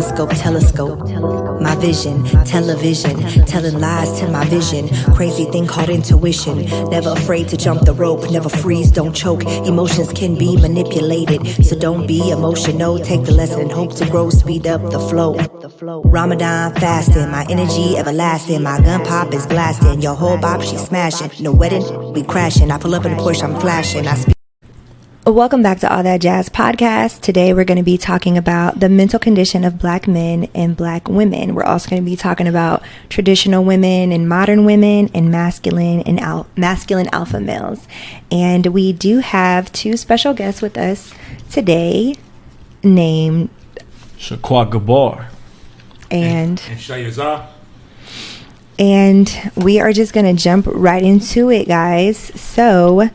telescope. My vision, television, telling lies to my vision. Crazy thing called intuition. Never afraid to jump the rope, never freeze, don't choke. Emotions can be manipulated, so don't be emotional. Take the lesson and hope to grow, speed up the flow. Ramadan fasting, my energy everlasting. My gun pop is blasting, your whole bop she smashing. No wedding, we crashing. I pull up in a Porsche, I'm flashing. I speak. Welcome back to All That Jazz podcast. Today we're going to be talking about the mental condition of black men and black women. We're also going to be talking about traditional women and modern women and masculine alpha males. And we do have two special guests with us today named Shaquatgabar and Shayazah. And we are just going to jump right into it, guys. So,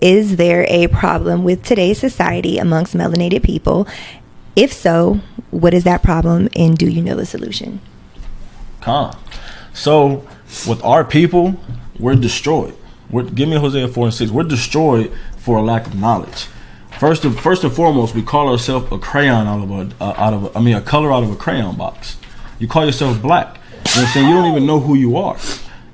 is there a problem with today's society amongst melanated people? If so, what is that problem, and do you know the solution? So, with our people, we're destroyed. Give me Hosea 4:6. We're destroyed for a lack of knowledge. First and foremost, we call ourselves a crayon a color out of a crayon box. You call yourself black. You know what I'm saying? You don't even know who you are.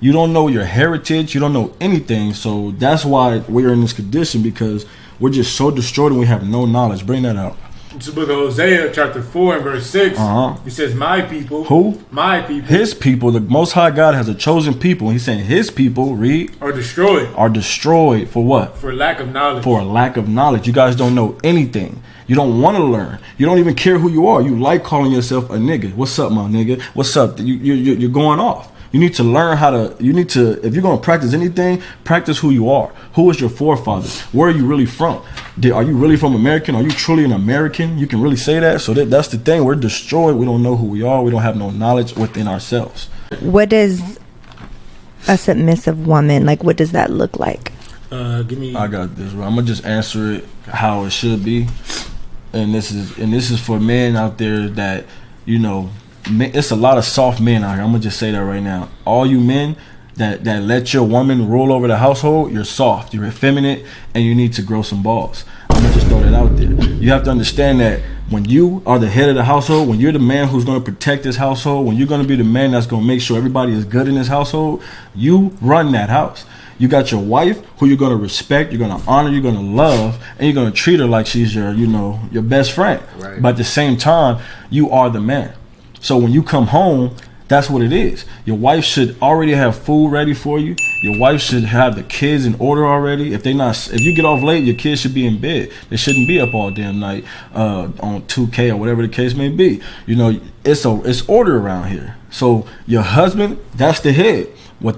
You don't know your heritage. You don't know anything. So that's why we're in this condition, because we're just so destroyed and we have no knowledge. Bring that out. It's the book of Hosea, chapter 4 and verse 6. He says, my people. Who? My people. His people. The Most High God has a chosen people. He's saying his people, read. Are destroyed. Are destroyed for what? For lack of knowledge. For a lack of knowledge. You guys don't know anything. You don't want to learn. You don't even care who you are. You like calling yourself a nigga. What's up, my nigga? What's up? You're going off. You need to learn if you're going to practice anything, practice who you are. Who is your forefathers? Where are you really from? Are you really from American? Are you truly an American? You can really say that. So that's the thing. We're destroyed. We don't know who we are. We don't have no knowledge within ourselves. What does a submissive woman, what does that look like? I got this. I'm going to just answer it how it should be. And this is for men out there that, it's a lot of soft men out here. I'm gonna just say that right now. All you men that let your woman rule over the household, you're soft, you're effeminate, and you need to grow some balls. I'm gonna just throw that out there. You have to understand that when you are the head of the household, when you're the man who's gonna protect this household, when you're gonna be the man that's gonna make sure everybody is good in this household, you run that house. You got your wife who you're gonna respect, you're gonna honor, you're gonna love, and you're gonna treat her like she's your best friend. Right. But at the same time, you are the man. So when you come home, that's what it is. Your wife should already have food ready for you. Your wife should have the kids in order already. If you get off late, your kids should be in bed. They shouldn't be up all damn night on 2K or whatever the case may be. It's order around here. So your husband, that's the head.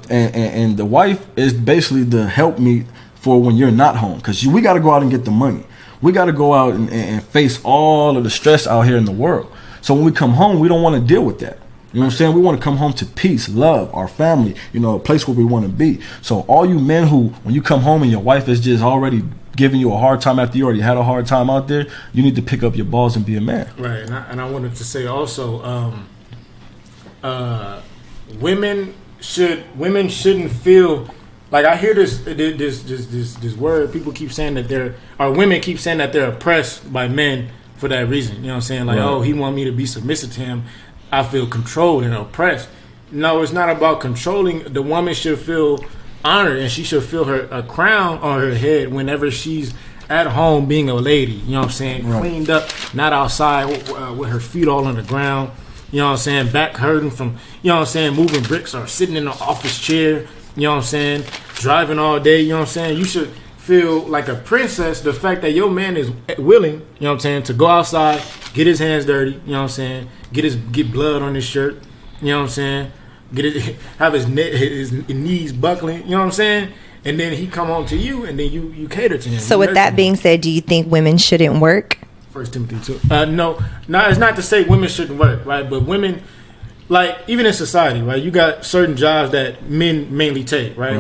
And the wife is basically the helpmeet for when you're not home, because we got to go out and get the money. We got to go out and face all of the stress out here in the world. So when we come home, we don't want to deal with that. You know what I'm saying? We want to come home to peace, love, our family, a place where we want to be. So all you men who, when you come home and your wife is just already giving you a hard time after you already had a hard time out there, you need to pick up your balls and be a man. Right. And I wanted to say also, women shouldn't feel like, I hear this word, people keep saying that women keep saying that they're oppressed by men for that reason. You know what I'm saying? Like, right. Oh, he want me to be submissive to him. I feel controlled and oppressed. No, it's not about controlling. The woman should feel honored, and she should feel a crown on her head whenever she's at home being a lady. You know what I'm saying? Right. Cleaned up, not outside with her feet all on the ground. You know what I'm saying? Back hurting from, moving bricks or sitting in an office chair. You know what I'm saying? Driving all day. You know what I'm saying? You should feel like a princess, the fact that your man is willing, you know what I'm saying, to go outside, get his hands dirty, you know what I'm saying, get blood on his shirt, you know what I'm saying, have his knees buckling, you know what I'm saying, and then he come home to you, and then you cater to him. So with that being said, do you think women shouldn't work? 1 Timothy 2. No, it's not to say women shouldn't work, right? But women, even in society, right, you got certain jobs that men mainly take, right?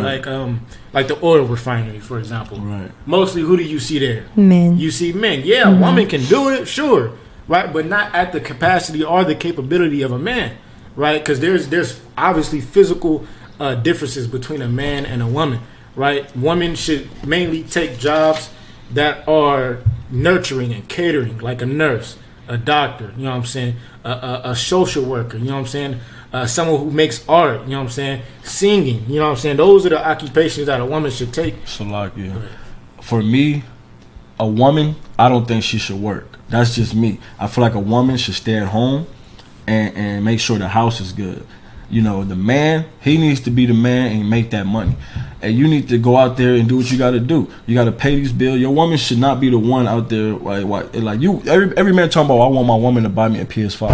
Like the oil refinery, for example. Right. Mostly, who do you see there? Men. You see men. Yeah, mm-hmm. A woman can do it, sure, right, but not at the capacity or the capability of a man, right? Because there's obviously physical differences between a man and a woman, right? Women should mainly take jobs that are nurturing and catering, like a nurse, a doctor, you know what I'm saying, a social worker, you know what I'm saying, someone who makes art, you know what I'm saying, singing, you know what I'm saying. Those are the occupations that a woman should take. So like, yeah. For me, a woman, I don't think she should work. That's just me. I feel like a woman should stay at home and make sure the house is good. You know, the man, he needs to be the man and make that money. And you need to go out there and do what you got to do. You got to pay these bills. Your woman should not be the one out there like you. Every man talking about, I want my woman to buy me a PS5.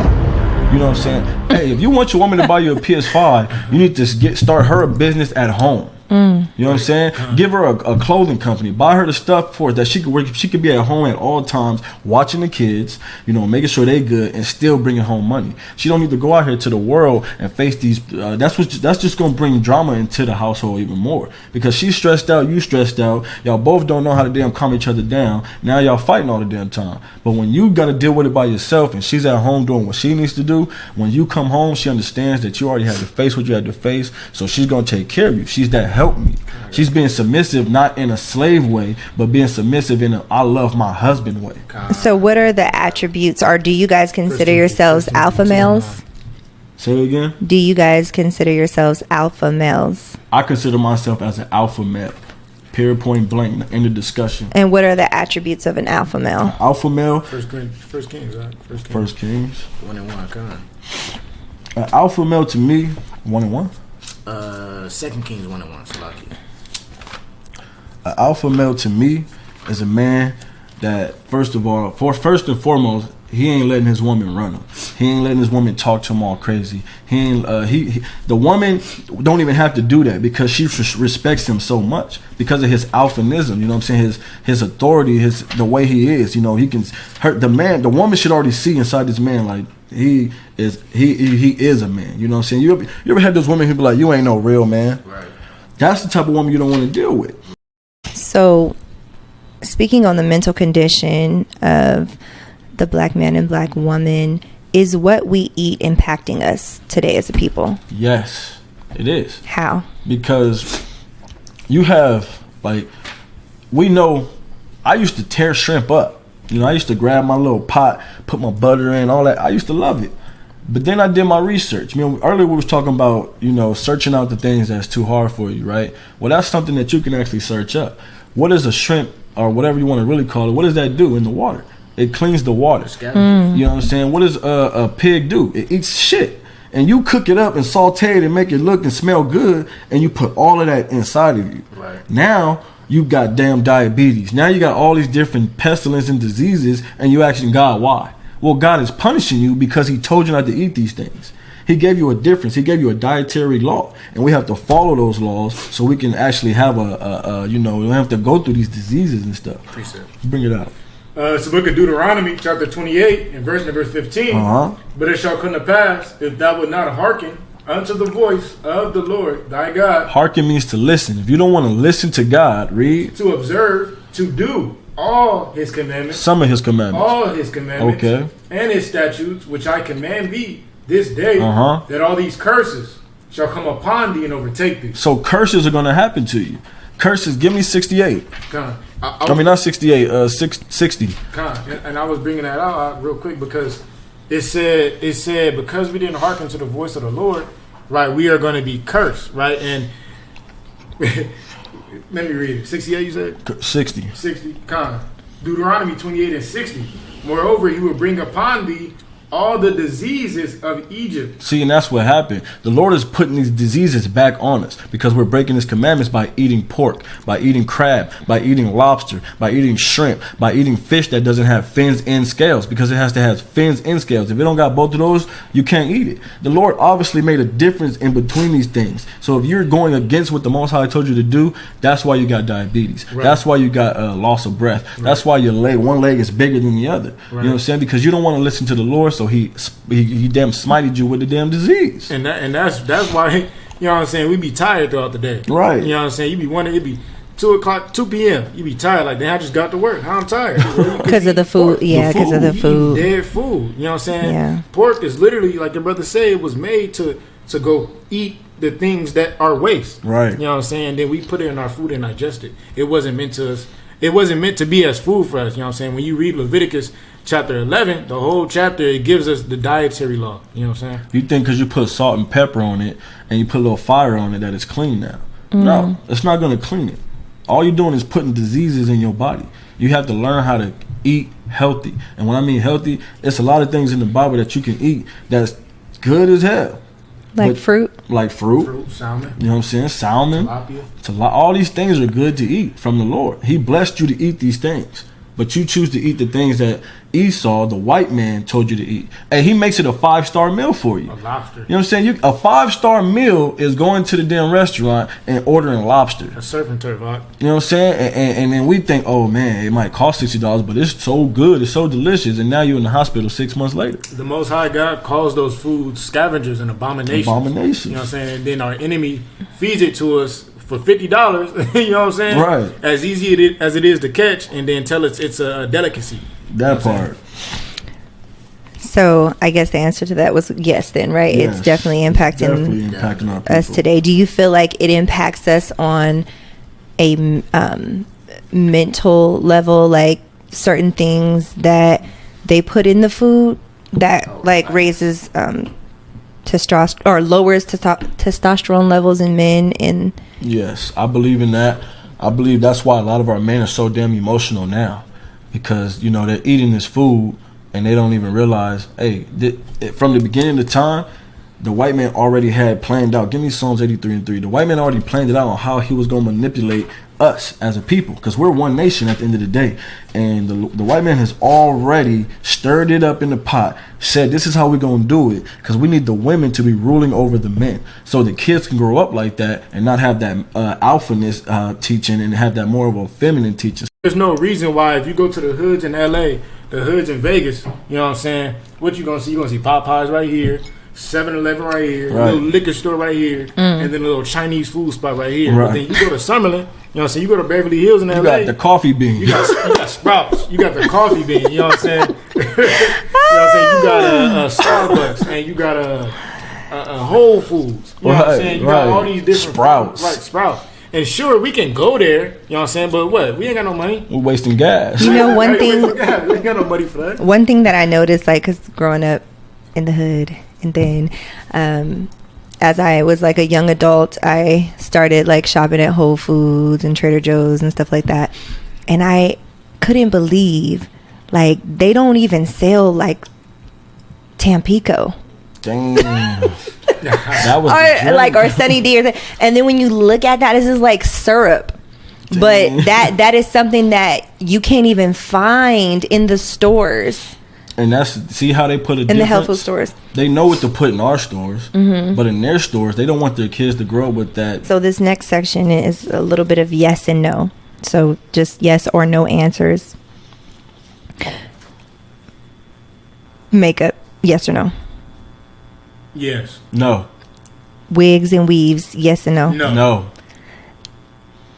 You know what I'm saying? Hey, if you want your woman to buy you a PS5, you need to start her a business at home. You know what I'm saying? Give her a clothing company. Buy her the stuff for that she could work. She could be at home at all times, watching the kids. You know, making sure they good and still bringing home money. She don't need to go out here to the world and face these. That's just gonna bring drama into the household even more, because she's stressed out. You stressed out. Y'all both don't know how to damn calm each other down. Now y'all fighting all the damn time. But when you gotta deal with it by yourself and she's at home doing what she needs to do, when you come home, she understands that you already had to face what you had to face. So she's gonna take care of you. She's that help me. She's being submissive, not in a slave way, but being submissive in a I love my husband way. So what are the attributes, or do you guys consider yourselves alpha males? Say it again? Do you guys consider yourselves alpha males? I consider myself as an alpha male. Period, point blank, end of discussion. And what are the attributes of an alpha male? Alpha male. First Kings, right? First Kings. 1 and 1, come on. Alpha male to me, 1 and 1. 2 Kings 1 and 1. So lucky. An alpha male to me is a man that first and foremost, he ain't letting his woman run him. He ain't letting his woman talk to him all crazy. The woman don't even have to do that because she respects him so much because of his alphanism. You know what I'm saying? His authority, the way he is. You know, he can hurt the man. The woman should already see inside this man like he is a man. You know what I'm saying? You ever had those women who be like, you ain't no real man? Right. That's the type of woman you don't want to deal with. So, speaking on the mental condition of the black man and black woman, is what we eat impacting us today as a people? Yes, it is. How? Because you have, we know, I used to tear shrimp up. You know, I used to grab my little pot, put my butter in, all that. I used to love it. But then I did my research. You know, earlier we was talking about, you know, searching out the things that's too hard for you, right? Well, that's something that you can actually search up. What is a shrimp, or whatever you want to really call it, what does that do in the water? It cleans the water. You know what I'm saying? What does a pig do? It eats shit. And you cook it up and saute it and make it look and smell good, and you put all of that inside of you. Right. Now you got damn diabetes. Now you got all these different pestilence and diseases, and you asking God why? Well, God is punishing you because he told you not to eat these things. He gave you a difference. He gave you a dietary law, and we have to follow those laws so we can actually have we don't have to go through these diseases and stuff. Precept. Bring it out. It's the book of Deuteronomy, chapter 28, and verse number 15. But it shall come to pass, if thou wilt not hearken unto the voice of the Lord thy God. Hearken means to listen. If you don't want to listen to God, read. To observe, to do all his commandments. Some of his commandments. All his commandments. Okay. And his statutes, which I command thee this day, that all these curses shall come upon thee and overtake thee. So curses are going to happen to you. Curses, give me 68. I mean, not 68, 60. And I was bringing that out real quick because it said because we didn't hearken to the voice of the Lord, right, we are going to be cursed, right? And let me read it. 68, you said? 60. Deuteronomy 28 and 60. Moreover, he will bring upon thee all the diseases of Egypt. See, and that's what happened. The Lord is putting these diseases back on us because we're breaking his commandments by eating pork, by eating crab, by eating lobster, by eating shrimp, by eating fish that doesn't have fins and scales, because it has to have fins and scales. If it don't got both of those, you can't eat it. The Lord obviously made a difference in between these things. So if you're going against what the Most High told you to do, that's why you got diabetes. Right. That's why you got loss of breath. Right. That's why your leg, one leg is bigger than the other. Right. You know what I'm saying? Because you don't want to listen to the Lord, so he damn smited you with the damn disease. And that's why, you know what I'm saying, we be tired throughout the day. Right. You know what I'm saying? You be wondering, it be 2 p.m. You be tired, like, damn, I just got to work. How I'm tired. Because of the food. Yeah, because of the food. Dead food. You know what I'm saying? Yeah. Pork is literally, like your brother said, it was made to go eat the things that are waste. Right. You know what I'm saying? Then we put it in our food and digest it. It wasn't meant to us. it wasn't meant to be as food for us. You know what I'm saying? When you read Leviticus chapter 11, the whole chapter, it gives us the dietary law. You know what I'm saying? You think because you put salt and pepper on it and you put a little fire on it that it's clean now? No, it's not going to clean it. All you're doing is putting diseases in your body. You have to learn how to eat healthy. And when I mean healthy, it's a lot of things in the Bible that you can eat that's good as hell. Like fruit? Like fruit. Fruit, salmon. You know what I'm saying? Salmon. Tilapia. All these things are good to eat from the Lord. He blessed you to eat these things. But you choose to eat the things that Esau, the white man, told you to eat. And he makes it a 5-star meal for you. A lobster. You know what I'm saying? A 5-star meal is going to the damn restaurant and ordering lobster. A surf and turf, right? You know what I'm saying? And then we think, oh man, it might cost $60, but it's so good, it's so delicious, and now you're in the hospital 6 months later. The Most High God calls those foods scavengers and abominations. Abominations. You know what I'm saying? And then our enemy feeds it to us for $50. You know what I'm saying? Right. As easy as it is to catch, and then tell it's a delicacy. That part. So I guess the answer to that was yes then, right? Yes. It's definitely impacting our people. us today. Do you feel like it impacts us on a mental level, like certain things that they put in the food that like raises testosterone or lowers testosterone levels in men? And yes, I believe in that. I believe that's why a lot of our men are so damn emotional now, because you know they're eating this food and they don't even realize, hey, from the beginning of the time, the white man already had planned out. Give me Psalms 83:3. The white man already planned it out on how he was going to manipulate us as a people, because we're one nation at the end of the day. And the white man has already stirred it up in the pot, said this is how we're going to do it, because we need the women to be ruling over the men, so the kids can grow up like that and not have that alphaness teaching and have that more of a feminine teaching. There's no reason why if you go to the hoods in LA, the hoods in Vegas, you know what I'm saying, what you going to see? You're going to see Popeyes right here, 7-Eleven right here, a little liquor store right here, and then a little Chinese food spot right here. Right. But then you go to Summerlin, you know what I'm saying, you go to Beverly Hills in LA. You got the coffee bean. You got Sprouts. You got the coffee bean. You know what I'm saying? You know what I'm saying? You got a Starbucks, and you got a Whole Foods. You know what I'm saying? You got all these different Sprouts. Right, Sprouts. And sure, we can go there, you know what I'm saying, but what? We ain't got no money. We're wasting gas. You know, one thing, we ain't got no money for that. One thing that I noticed, like, because growing up in the hood, and then as I was like a young adult, I started like shopping at Whole Foods and Trader Joe's and stuff like that. And I couldn't believe, like, they don't even sell like Tampico. Damn. That was or Sunny D, and then when you look at that, this is like syrup. Damn. But that is something that you can't even find in the stores. And see how they put it in the health food stores. They know what to put in our stores, but in their stores, they don't want their kids to grow up with that. So this next section is a little bit of yes and no. So just yes or no answers. Makeup, yes or no? Yes. No. Wigs and weaves, yes and no? No.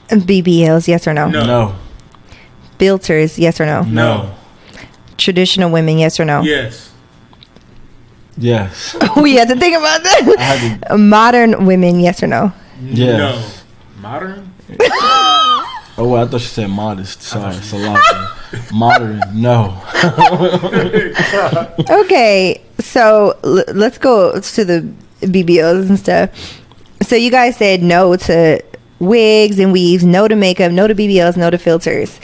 BBLs, yes or no? No. Filters, yes or no? No. Traditional women, yes or no? Yes. Yes. We had to think about that. Modern women, yes or no? Yes. No. Modern? Oh, I thought she said modest. Sorry, Salata. Modern, no. Okay, so let's go to the BBLs and stuff. So you guys said no to wigs and weaves, no to makeup, no to BBLs, no to filters.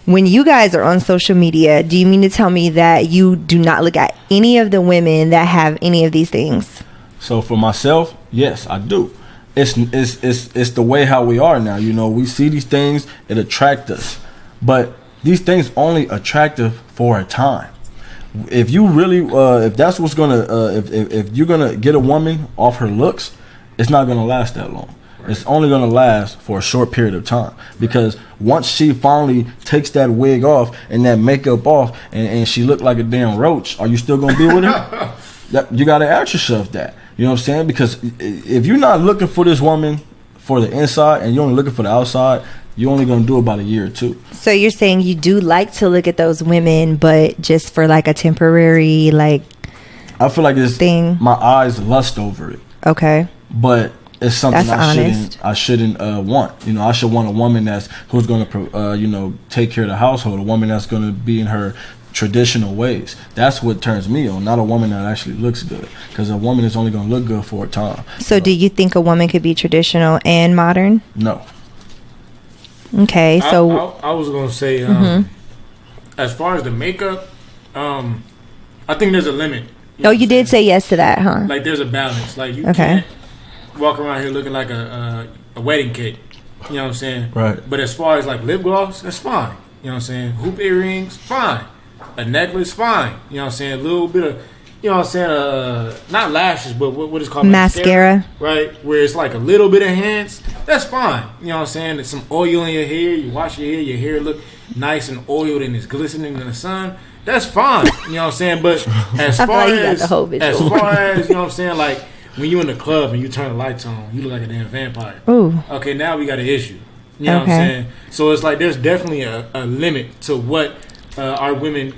When you guys are on social media, do you mean to tell me that you do not look at any of the women that have any of these things? So for myself, yes, I do. It's the way how we are now. You know, we see these things, it attracts us. But these things only attractive for a time. If you really, if that's what's gonna, if you're gonna get a woman off her looks, it's not gonna last that long. Right. It's only gonna last for a short period of time, because once she finally takes that wig off and that makeup off, and she look like a damn roach, are you still gonna be with her? You gotta ask yourself that. You know what I'm saying? Because if you're not looking for this woman for the inside and you're only looking for the outside, you're only going to do about a year or two. So you're saying you do like to look at those women, but just for like a temporary, like, I feel like it's thing. My eyes lust over it. Okay. But it's something That's I shouldn't want. You know, I should want a woman who's going to take care of the household, a woman that's going to be in her traditional ways. That's what turns me on, not a woman that actually looks good, because a woman is only going to look good for a time. So do you think a woman could be traditional and modern? No. Okay, so I was going to say, as far as the makeup, I think there's a limit. You did say yes to that, huh? Like, there's a balance. Like, you can't walk around here looking like a wedding cake. You know what I'm saying? Right. But as far as like lip gloss, that's fine. You know what I'm saying? Hoop earrings, fine. A necklace, fine. You know what I'm saying? A little bit of, you know what I'm saying? Not lashes, but what is called mascara. Right? Where it's like a little bit of hands, that's fine. You know what I'm saying? There's some oil in your hair. You wash your hair look nice and oiled and it's glistening in the sun. That's fine. You know what I'm saying? But as far as, you know what I'm saying? Like, when you in the club and you turn the lights on, you look like a damn vampire. Ooh. Okay, now we got an issue. You know what I'm saying? So it's like there's definitely a limit to what our women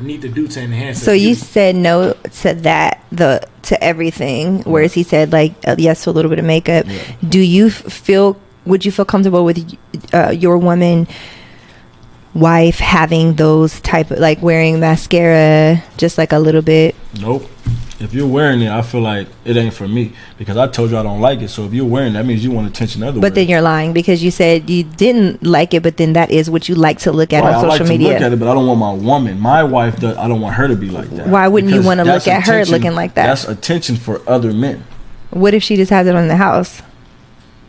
need to do to enhance. So you said no to that, to everything, whereas he said like yes to a little bit of makeup. Yeah. Would you feel comfortable with your woman wife having those type of, like, wearing mascara just like a little bit? Nope. If you're wearing it, I feel like it ain't for me, because I told you I don't like it. So if you're wearing it, that means you want attention other But then you're lying, because you said you didn't like it, but then that is what you like to look at on social media. I like to look at it, but I don't want my woman, my wife, I don't want her to be like that. Why wouldn't you want to look at her looking like that? That's attention for other men. What if she just has it on the house?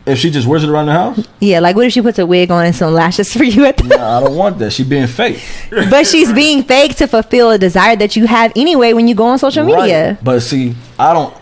If she just wears it around the house? Yeah, like what if she puts a wig on and some lashes for you at the Nah, I don't want that. She being fake. But she's being fake to fulfill a desire that you have anyway when you go on social media. But see, I don't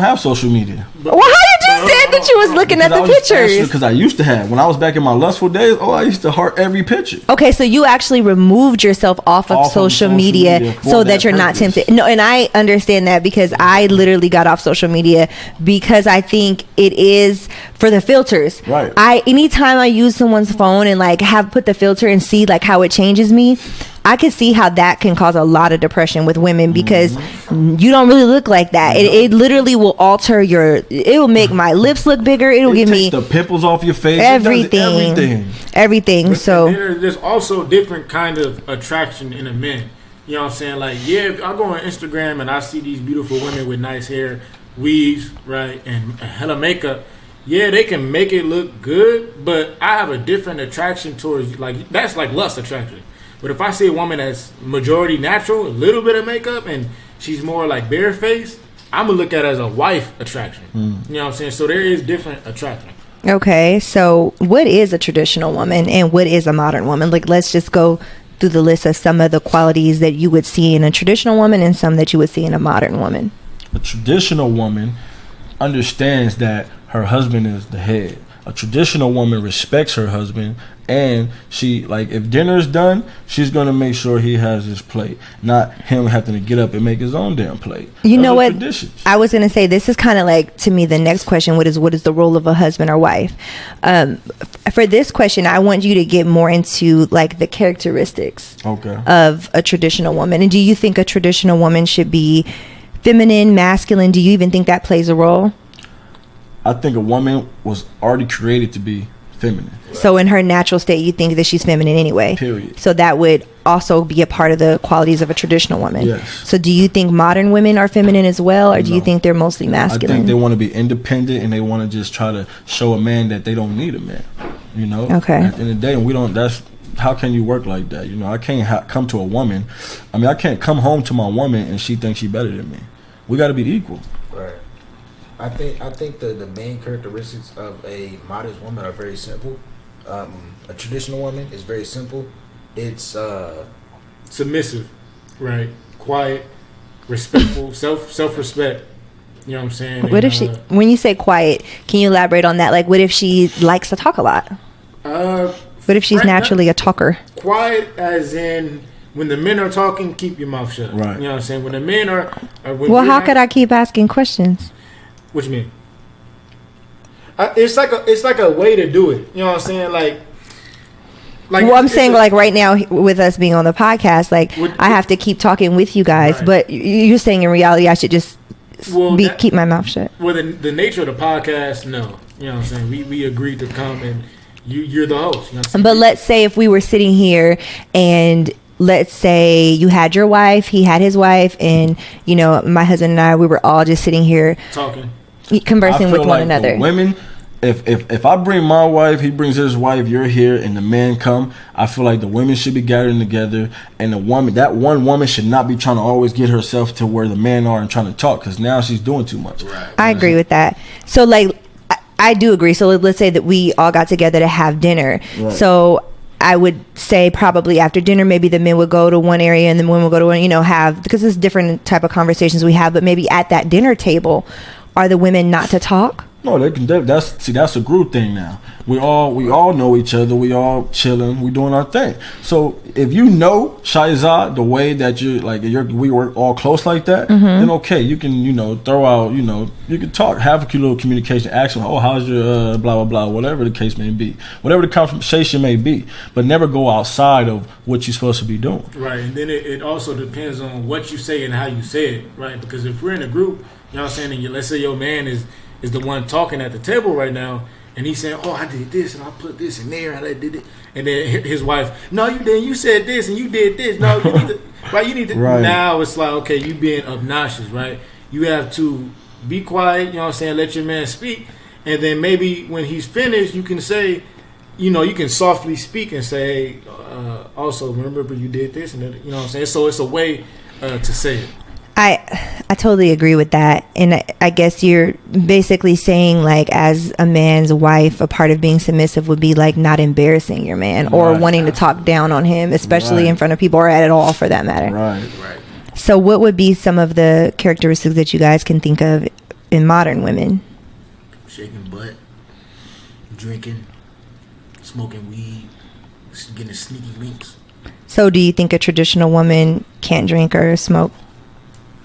have social media. Well, how did you say that you was looking at the pictures? Because I used to have. When I was back in my lustful days, I used to heart every picture. Okay, so you actually removed yourself off of social media so that you're not tempted. No, and I understand that, because I literally got off social media because I think it is for the filters. Right. Anytime I use someone's phone and like have put the filter and see like how it changes me, I can see how that can cause a lot of depression with women, because you don't really look like that. It literally will alter it will make my lips look bigger. It will give me the pimples off your face. Everything. So there's also different kind of attraction in a man. You know what I'm saying? Like, yeah, if I go on Instagram and I see these beautiful women with nice hair, weaves, right, and a hella makeup. Yeah, they can make it look good, but I have a different attraction towards, like, that's like lust attraction. But if I see a woman that's majority natural, a little bit of makeup, and she's more like barefaced, I'm going to look at it as a wife attraction. You know what I'm saying? So there is different attraction. Okay, so what is a traditional woman and what is a modern woman? Like, let's just go through the list of some of the qualities that you would see in a traditional woman and some that you would see in a modern woman. A traditional woman understands that her husband is the head. A traditional woman respects her husband, and she, like, if dinner is done, she's going to make sure he has his plate, not him having to get up and make his own damn plate. You know what? I was going to say, this is kind of like, to me, the next question, what is the role of a husband or wife? For this question, I want you to get more into, like, the characteristics of a traditional woman. And do you think a traditional woman should be feminine, masculine? Do you even think that plays a role? I think a woman was already created to be feminine. So in her natural state, you think that she's feminine anyway? Period. So that would also be a part of the qualities of a traditional woman? Yes. So do you think modern women are feminine as well, or do you think they're mostly masculine? I think they want to be independent, and they want to just try to show a man that they don't need a man. You know? Okay. At the end of the day, and how can you work like that? You know, I can't come to a woman. I mean, I can't come home to my woman and she thinks she's better than me. We got to be equal. Right. I think the main characteristics of a modest woman are very simple. A traditional woman is very simple. It's submissive, right? Quiet, respectful, self-respect. You know what I'm saying? What if she, when you say quiet, can you elaborate on that? Like, what if she likes to talk a lot? What if she's naturally a talker? Quiet as in, when the men are talking, keep your mouth shut. Right. You know what I'm saying? When the men are well, how could I keep asking questions? What you mean? It's like a way to do it. You know what I'm saying? Like well, I'm saying, like, right now with us being on the podcast, like, I have to keep talking with you guys, right. But you're saying in reality I should just keep my mouth shut. Well, the nature of the podcast, no. You know what I'm saying? We agreed to come and you're the host. You know what I'm saying? But let's say if we were sitting here and let's say you had your wife, he had his wife, and, you know, my husband and I, we were all just sitting here talking, conversing with one another. Women, if I bring my wife, he brings his wife, you're here, and the men come, I feel like the women should be gathering together, and that one woman should not be trying to always get herself to where the men are and trying to talk, because now she's doing too much. Right. I agree with that. So, like, I do agree. So let's say that we all got together to have dinner. Right. So I would say probably after dinner, maybe the men would go to one area and the women would go to one, you know, because it's different type of conversations we have, but maybe at that dinner table, are the women not to talk? No, they can. That's a group thing now. We all know each other. We all chilling. We doing our thing. So if you know Shayazah the way that we work all close like that, then okay, you can throw out you can talk, have a cute little communication, ask them, oh, how's your blah blah blah, whatever the case may be, whatever the conversation may be, but never go outside of what you're supposed to be doing. Right, and then it also depends on what you say and how you say it, right? Because if we're in a group, you know what I'm saying, and let's say your man is the one talking at the table right now, and he's saying, oh, I did this, and I put this in there, and I did it. And then his wife, no, you didn't. You said this, and you did this. No, you need to, right? You need to. Right. Now it's like, okay, you being obnoxious, right? You have to be quiet, you know what I'm saying, let your man speak. And then maybe when he's finished, you can say, you can softly speak and say, also, remember you did this, and then, you know what I'm saying? So it's a way to say it. I totally agree with that. And I guess you're basically saying, like, as a man's wife, a part of being submissive would be like not embarrassing your man or wanting to talk down on him, especially in front of people or at all for that matter. Right. So what would be some of the characteristics that you guys can think of in modern women? Shaking butt, drinking, smoking weed, getting sneaky links. So do you think a traditional woman can't drink or smoke?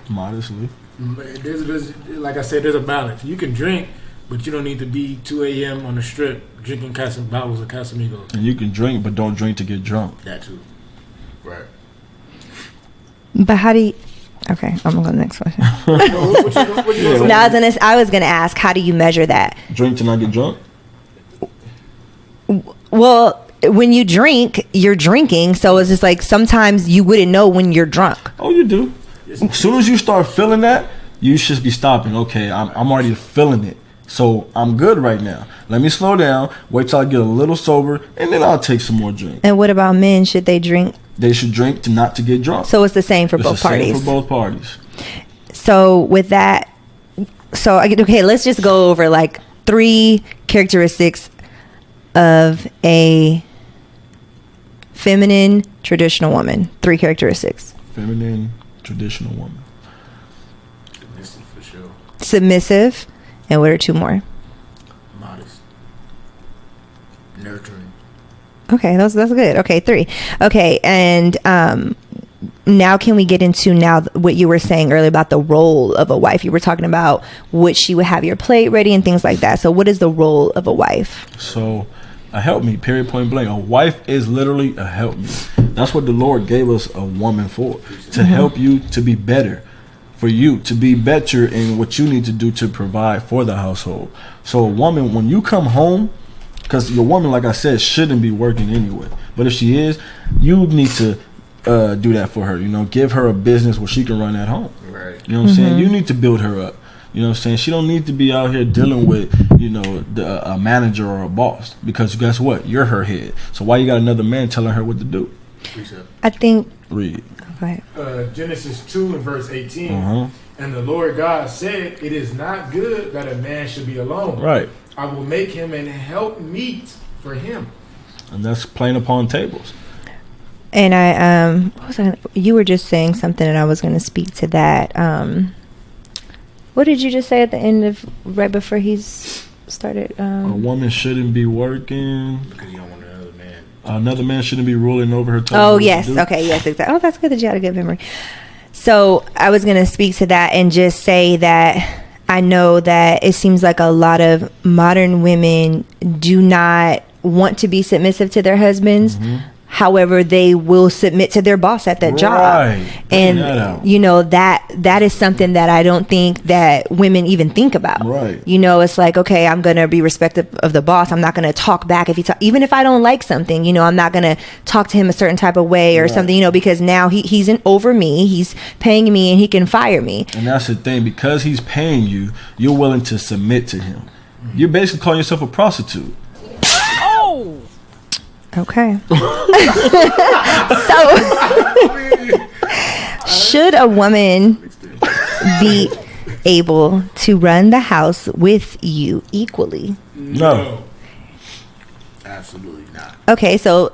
Modestly. There's, like I said, there's a balance. You can drink, but you don't need to be 2 a.m. on the strip drinking bottles of Casamigos. And you can drink, but don't drink to get drunk. That too. Right. But how do you... Okay, I'm going to go to the next question. I was going to ask, how do you measure that? Drink to not get drunk? Well, when you drink, you're drinking. So it's just like sometimes you wouldn't know when you're drunk. Oh, you do. As soon as you start feeling that, you should be stopping. Okay, I'm already feeling it. So I'm good right now. Let me slow down, wait till I get a little sober, and then I'll take some more drink. And what about men? Should they drink? They should drink to not to get drunk. So it's the same for both parties. Same for both parties. So with that, okay, let's just go over like 3 characteristics of a feminine traditional woman. 3 characteristics. Feminine traditional woman. Submissive for sure. Submissive. And what are 2 more? Modest. Nurturing. Okay, that's good. Okay, 3. Okay, and now can we get into what you were saying earlier about the role of a wife? You were talking about what she would have your plate ready and things like that. So what is the role of a wife? So a help me, period, point blank. A wife is literally a help me. That's what the Lord gave us a woman for, to help you to be better, for you to be better in what you need to do to provide for the household. So a woman, when you come home, because your woman, like I said, shouldn't be working anyway. But if she is, you need to do that for her. Give her a business where she can run at home. Right. You know what I'm saying? You need to build her up. You know what I'm saying? She don't need to be out here dealing with, a manager or a boss. Because guess what? You're her head. So why you got another man telling her what to do? I think... Read. Genesis 2 and verse 18. And the Lord God said, it is not good that a man should be alone. Right. I will make him an helpmeet for him. And that's plain upon tables. And you were just saying something, and I was going to speak to that. What did you just say at the end of right before he's started? A woman shouldn't be working because you don't want another man. Another man shouldn't be ruling over her. Oh yes, okay, yes, exactly. Oh, that's good that you had a good memory. So I was going to speak to that and just say that I know that it seems like a lot of modern women do not want to be submissive to their husbands. However, they will submit to their boss at that job. And you know, that is something that I don't think that women even think about. Right. You know, it's like, okay, I'm gonna be respectful of the boss. I'm not gonna talk back if he talk, even if I don't like something. You know, I'm not gonna talk to him a certain type of way or something. You know, because now he's in over me. He's paying me, and he can fire me. And that's the thing, because he's paying you, you're willing to submit to him. You're basically calling yourself a prostitute. Oh. Okay. So, should a woman be able to run the house with you equally? No. Absolutely not. Okay, so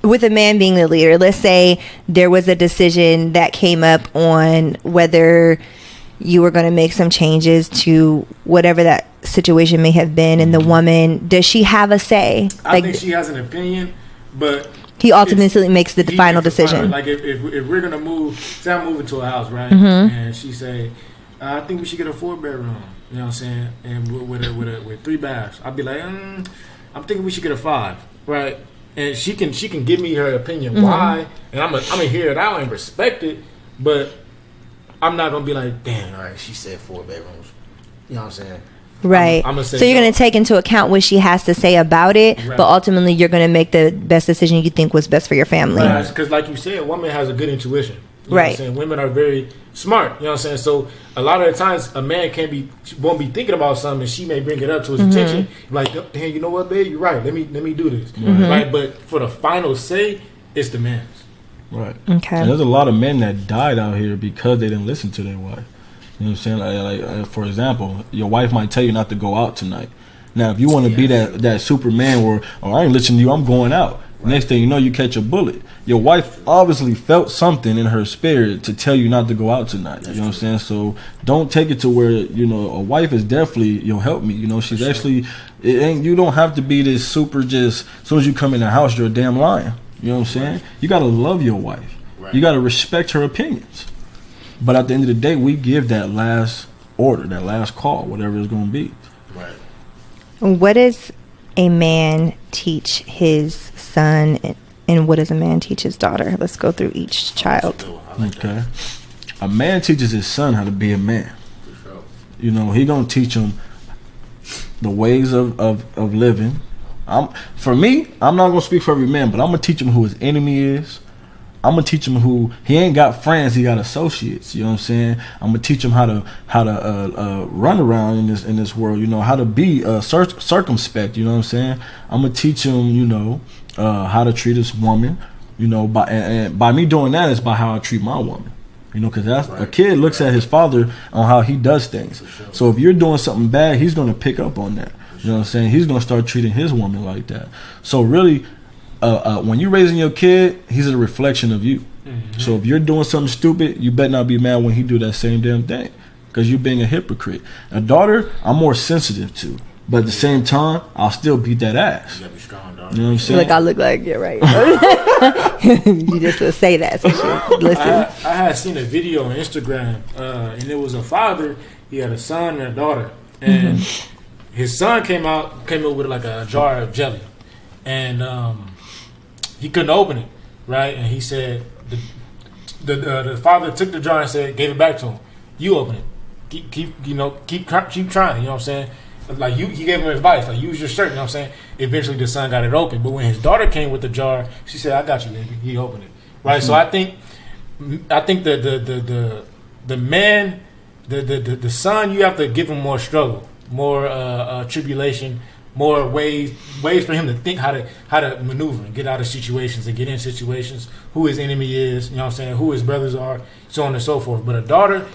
with a man being the leader, let's say there was a decision that came up on whether you were going to make some changes to whatever that situation may have been, and the woman, does she have a say? I think she has an opinion, but he ultimately makes the final decision. Like if we're gonna move, say I'm moving to a house, right? Mm-hmm. And she say, I think we should get a 4-bedroom. You know what I'm saying? And with 3 baths, I'd be like, I'm thinking we should get a 5, right? And she can give me her opinion why, and I'm gonna hear it out and respect it, but I'm not gonna be like, damn, all right, she said 4 bedrooms. You know what I'm saying? Right. I'm gonna say so you're no. going to take into account what she has to say about it, Right. but ultimately you're going to make the best decision you think was best for your family. Because like you said, a woman has a good intuition. You know Right. what I'm saying? Women are very smart. You know what I'm saying? So a lot of the times a man won't be thinking about something, and she may bring it up to his attention. Like, hey, you know what, babe? You're right. Let me do this. Right. But for the final say, it's the man's. Right. Okay. And there's a lot of men that died out here because they didn't listen to their wife. You know what I'm saying? Like for example, your wife might tell you not to go out tonight. Now, if you want to be that Superman where, I ain't listening to you, I'm going out. Right. Next thing you know, you catch a bullet. Your wife obviously felt something in her spirit to tell you not to go out tonight. You know what I'm saying? So don't take it to where, you know, a wife is definitely, you'll help me. You know, she's actually, you don't have to be this super just, as soon as you come in the house, you're a damn lion. You know what I'm saying? You got to love your wife. Right. You got to respect her opinions. But at the end of the day, we give that last order, that last call, whatever it's going to be. Right. What does a man teach his son, and what does a man teach his daughter? Let's go through each child. Okay. A man teaches his son how to be a man. For sure. You know, he going to teach him the ways of living. For me, I'm not going to speak for every man, but I'm going to teach him who his enemy is. I'm gonna teach him who he ain't got friends, he got associates. You know what I'm saying? I'm gonna teach him how to run around in this world. You know, how to be circumspect. You know what I'm saying? I'm gonna teach him, you know, how to treat his woman. You know, by me doing that is by how I treat my woman. You know, because a kid looks at his father on how he does things. Sure. So if you're doing something bad, he's gonna pick up on that. You know what I'm saying? He's gonna start treating his woman like that. So really. When you're raising your kid, he's a reflection of you. Mm-hmm. So if you're doing something stupid, you better not be mad when he do that same damn thing, because you're being a hypocrite. A daughter, I'm more sensitive to, but at the same time, I'll still beat that ass. You gotta be strong, dog. You know what I'm saying? Like I look like you're right. You just would say that. So listen. I had seen a video on Instagram, and it was a father. He had a son and a daughter, and his son came up with like a jar of jelly, and he couldn't open it, right? And he said the father took the jar and said, gave it back to him. You open it. Keep trying. You know what I'm saying? Like he gave him advice, like use your shirt. You know what I'm saying? Eventually, the son got it open. But when his daughter came with the jar, she said, "I got you, baby." He opened it, right? So I think the man, the son, you have to give him more struggle, more tribulation. More ways for him to think how to maneuver and get out of situations and get in situations, who his enemy is, you know what I'm saying, who his brothers are, so on and so forth. But a daughter,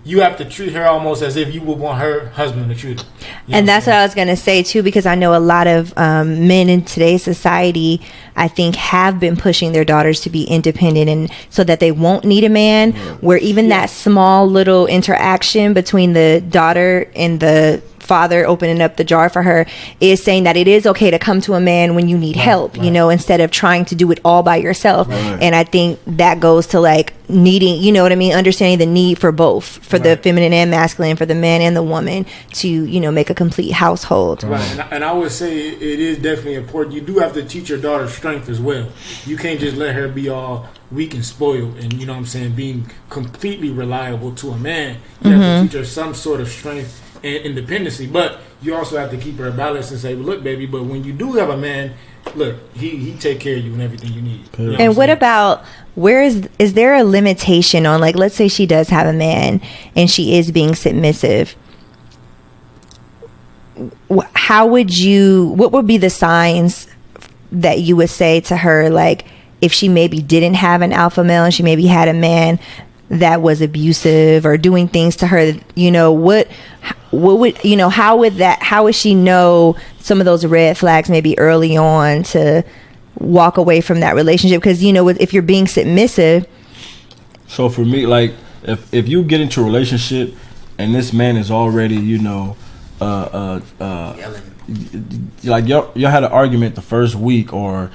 you have to treat her almost as if you would want her husband to treat her. And that's what I was going to say too, because I know a lot of men in today's society, I think, have been pushing their daughters to be independent, and so that they won't need a man, where even that small little interaction between the daughter and the father opening up the jar for her is saying that it is okay to come to a man when you need help, you know, instead of trying to do it all by yourself. And I think that goes to like needing, you know what I mean, understanding the need for both, for the feminine and masculine, for the man and the woman to, you know, make a complete household. Right, and I would say it is definitely important. You do have to teach your daughter strength as well. You can't just let her be all weak and spoiled and, you know what I'm saying, being completely reliable to a man. You have to teach her some sort of strength and independency, but you also have to keep her balanced and say, well, look, baby, but when you do have a man, look, he take care of you and everything you need. You know And what about, where is there a limitation on, like, let's say she does have a man and she is being submissive? How would you, what would be the signs that you would say to her, like, if she maybe didn't have an alpha male and she maybe had a man that was abusive or doing things to her, you know, what would, you know, how would she know some of those red flags maybe early on to walk away from that relationship? Because, you know, if you're being submissive. So for me, like, if you get into a relationship and this man is already, you know, like y'all had an argument the first week, or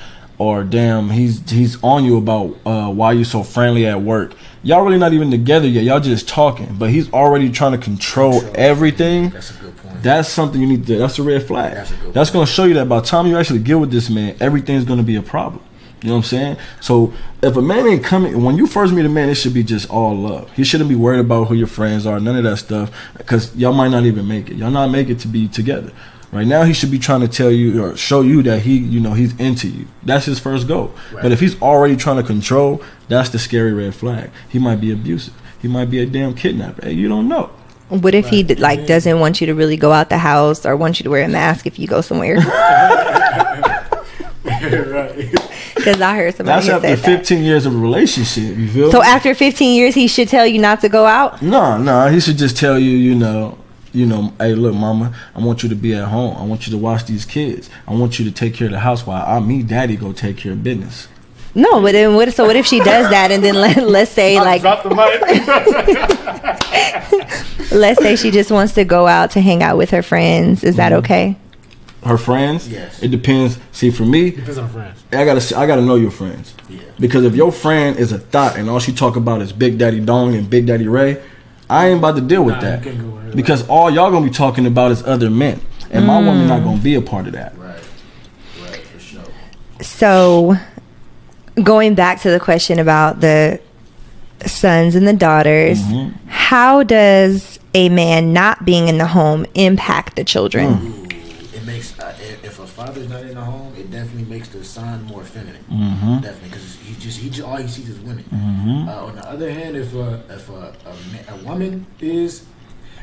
damn, he's on you about why you so friendly at work. Y'all really not even together yet. Y'all just talking, but he's already trying to control everything. That's a good point. That's something you need to. That's a red flag. That's going to show you that by the time you actually get with this man, everything's going to be a problem. You know what I'm saying? So if a man ain't coming, when you first meet a man, it should be just all love. He shouldn't be worried about who your friends are, none of that stuff, because y'all might not even make it. Y'all not make it to be together. Right now, he should be trying to tell you or show you that he, you know, he's into you. That's his first goal. Right. But if he's already trying to control, that's the scary red flag. He might be abusive. He might be a damn kidnapper. Hey, you don't know. What if he like doesn't want you to really go out the house or want you to wear a mask if you go somewhere? Because I heard somebody that's after 15 years of a relationship. You feel? So after 15 years, he should tell you not to go out? No. He should just tell you, you know, hey, look, mama, I want you to be at home. I want you to watch these kids. I want you to take care of the house while daddy go take care of business. No, but then what if she does that and then let's say like drop the mic. Let's say she just wants to go out to hang out with her friends. Is that okay? Her friends? Yes. It depends. See, for me, Depends on friends. I gotta know your friends. Yeah. Because if your friend is a thought and all she talk about is Big Daddy Dong and Big Daddy Ray, I ain't about to deal with that. Because all y'all gonna be talking about is other men, and my woman not gonna be a part of that. Right, for sure. So, going back to the question about the sons and the daughters, how does a man not being in the home impact the children? Ooh, it makes if a father's not in the home, it definitely makes the son more feminine. Definitely, because he just all he sees is women. On the other hand, if a woman is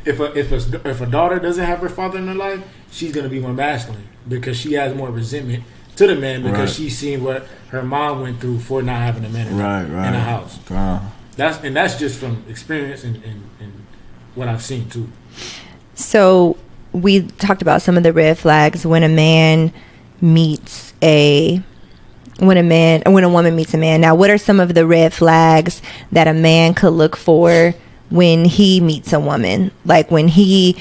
if a daughter doesn't have her father in her life, she's gonna be more masculine because she has more resentment to the man because she's seen what her mom went through for not having a man in the house. That's just from experience and what I've seen too. So we talked about some of the red flags when a man meets when a woman meets a man. Now, what are some of the red flags that a man could look for when he meets a woman? Like when he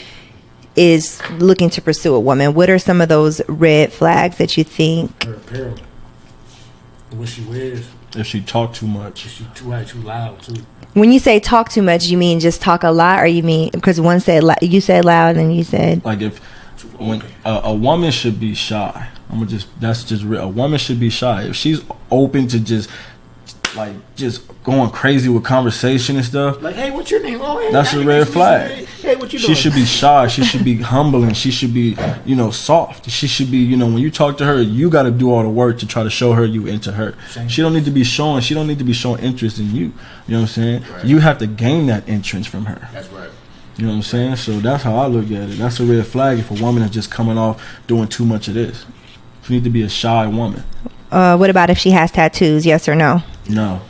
is looking to pursue a woman, what are some of those red flags that you think? Her apparel, what she wears. If she talk too much. If she too loud too. When you say talk too much, you mean just talk a lot, or you mean because one said you said loud and you said like when a woman should be shy. A woman should be shy. If she's open to just going crazy with conversation and stuff, like, hey, what's your name? Oh, hey, that's a red flag. Hey, what you doing? She should be shy. She should be humbling. She should be, soft. She should be, when you talk to her, you got to do all the work to try to show her you into her. She don't need to be showing interest in you. You know what I'm saying? Right. You have to gain that interest from her. That's right. You know what I'm saying? So that's how I look at it. That's a red flag if a woman is just coming off doing too much of this. She need to be a shy woman. What about if she has tattoos? Yes or no? No.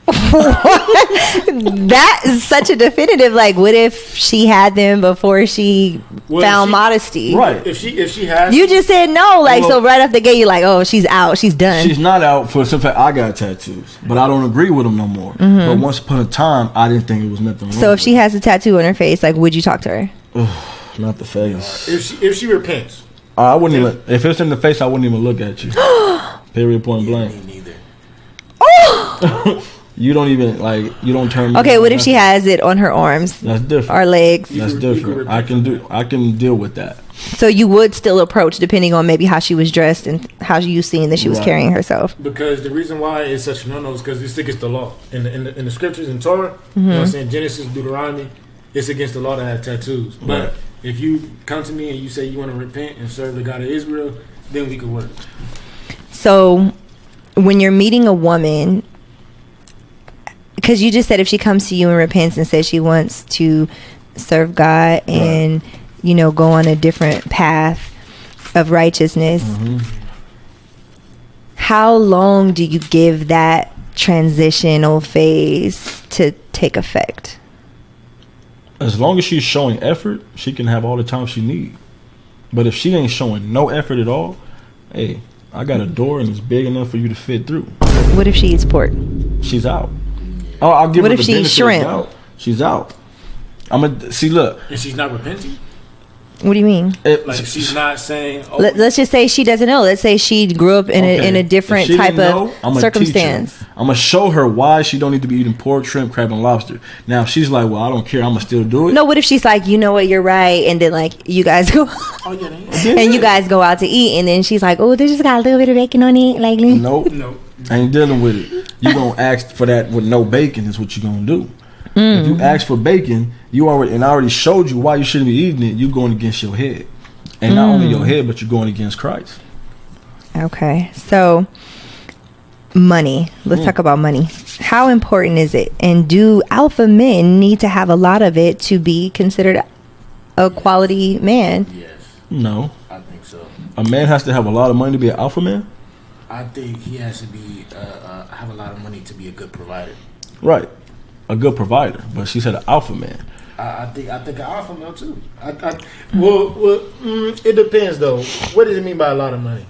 That is such a definitive. Like, what if she had them before she found modesty? Right. If she has, you just said no. Like, so right off the gate, you're like, oh, she's out. She's done. She's not out for some fact. I got tattoos, but I don't agree with them no more. But once upon a time, I didn't think it was nothing wrong. So if she has a tattoo on her face, like, would you talk to her? Not the face. If she repents, I wouldn't even. If it's in the face, I wouldn't even look at you. Period. Point blank. Me neither. You don't even you don't turn. Okay, what if she has it on her arms? That's different. Or legs. That's different. I can deal with that. So you would still approach depending on maybe how she was dressed and how you seen that she was carrying herself. Because the reason why it's such a no-no is because it's against the law. In the scriptures in Torah, you know what I'm saying, Genesis, Deuteronomy, it's against the law to have tattoos. But if you come to me and you say you want to repent and serve the God of Israel, then we could work. So when you're meeting a woman, because you just said if she comes to you and repents and says she wants to serve God and go on a different path of righteousness, how long do you give that transitional phase to take effect? As long as she's showing effort, she can have all the time she needs. But if she ain't showing no effort at all, hey, I got a door and it's big enough for you to fit through. What if she eats pork? She's out. Oh, I'll give her the benefit. What if she eats shrimp? She's out. Look. And she's not repenting? What do you mean? She's not saying. Let's just say she doesn't know. Let's say she grew up in a different type of circumstance. I'm gonna show her why she don't need to be eating pork, shrimp, crab, and lobster. Now if she's like, well, I don't care, I'm gonna still do it. No, what if she's like, you know what, you're right, and then you guys go, and you guys go out to eat, and then she's like, oh, they just got a little bit of bacon on it, Nope. I ain't dealing with it. You gonna ask for that with no bacon is what you gonna do. If you ask for bacon, I already showed you why you shouldn't be eating it. You going against your head, and not only your head, but you're going against Christ. Okay, so money. Let's talk about money. How important is it? And do alpha men need to have a lot of it to be considered a quality man? Yes. No. I think so. A man has to have a lot of money to be an alpha man? I think he has to be have a lot of money to be a good provider. Right. A good provider. But she said an alpha man. I think an alpha male too. It depends though. What does it mean by a lot of money?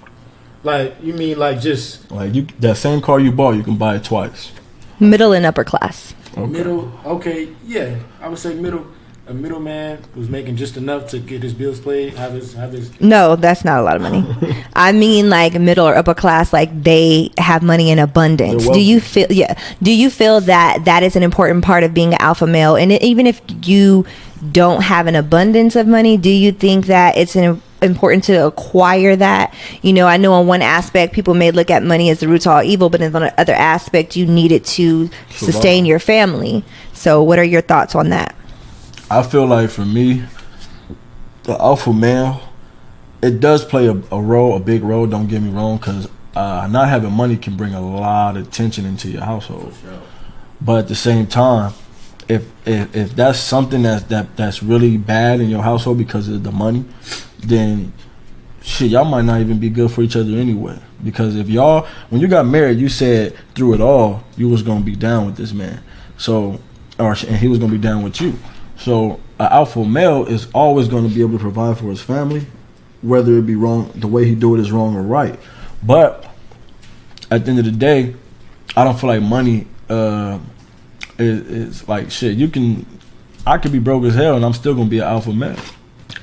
You mean just that same car you bought, you can buy it twice. Middle and upper class. Okay. Middle, okay, yeah. I would say middle. A middleman who's making just enough to get his bills paid, have his. No, that's not a lot of money. I mean, middle or upper class, they have money in abundance. Do you feel? Yeah. Do you feel that is an important part of being an alpha male? And even if you don't have an abundance of money, do you think that it's important to acquire that? I know on one aspect people may look at money as the root to all evil, but on the other aspect you need it to sustain your family. So what are your thoughts on that? I feel like for me, the alpha male, it does play a big role, don't get me wrong, because not having money can bring a lot of tension into your household. Sure. But at the same time, if that's something that's really bad in your household because of the money, then y'all might not even be good for each other anyway. Because when you got married, you said through it all, you was going to be down with this man. And he was going to be down with you. So an alpha male is always going to be able to provide for his family, whether it be wrong, the way he do it is wrong or right. But at the end of the day, I don't feel like money is like shit. I could be broke as hell and I'm still going to be an alpha male.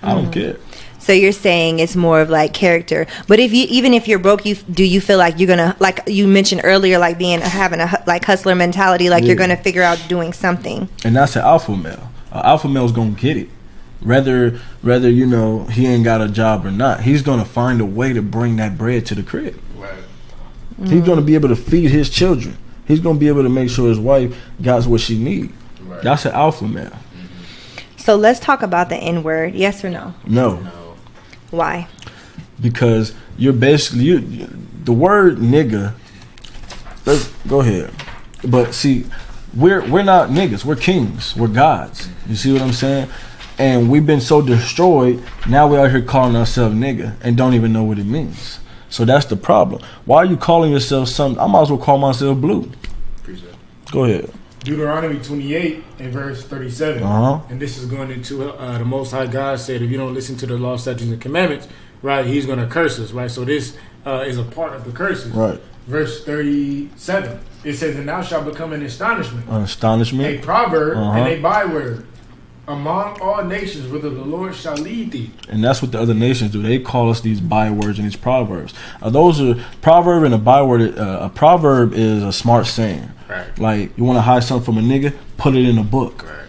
I don't care. So you're saying it's more of character. But even if you're broke, do you feel like you're gonna, you mentioned earlier, having a hustler mentality, you're gonna figure out doing something? And that's an alpha male. An alpha male's gonna get it, whether he ain't got a job or not. He's gonna find a way to bring that bread to the crib. Right. He's gonna be able to feed his children. He's gonna be able to make sure his wife got what she needs. Right. That's an alpha male. So let's talk about the N-word. Yes or no? No. Why? Because you're basically the word nigga. Let's go ahead. But see, we're not niggas. We're kings. We're gods. You see what I'm saying? And we've been so destroyed. Now we're out here calling ourselves nigga and don't even know what it means. So that's the problem. Why are you calling yourself something? I might as well call myself blue. Go ahead. Deuteronomy 28 and verse 37. And this is going into the Most High God said, if you don't listen to the law, statutes, and commandments, right, he's going to curse us, right? So this is a part of the curses. Right. Verse 37. It says, and thou shalt become an astonishment. An astonishment. A proverb and a byword. among all nations, whither the Lord shall lead thee. And that's what the other nations do. They call us these bywords and these proverbs. Those are proverb and a byword. A proverb is a smart saying. Right. Like, you want to hide something from a nigga, put it in a book. Right.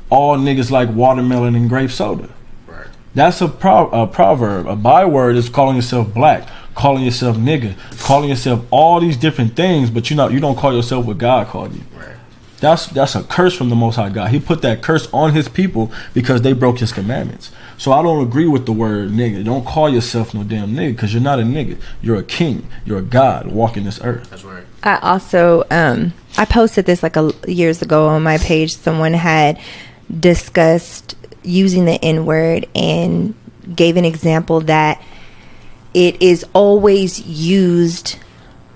All niggas like watermelon and grape soda. Right. That's a proverb. A byword is calling yourself black, calling yourself nigga, calling yourself all these different things, but you don't call yourself what God called you. Right. That's a curse from the Most High God. He put that curse on his people because they broke his commandments. So I don't agree with the word nigga. Don't call yourself no damn nigga, because you're not a nigga. You're a king. You're a God walking this earth. That's right. I also I posted this like years ago on my page. Someone had discussed using the N-word and gave an example that it is always used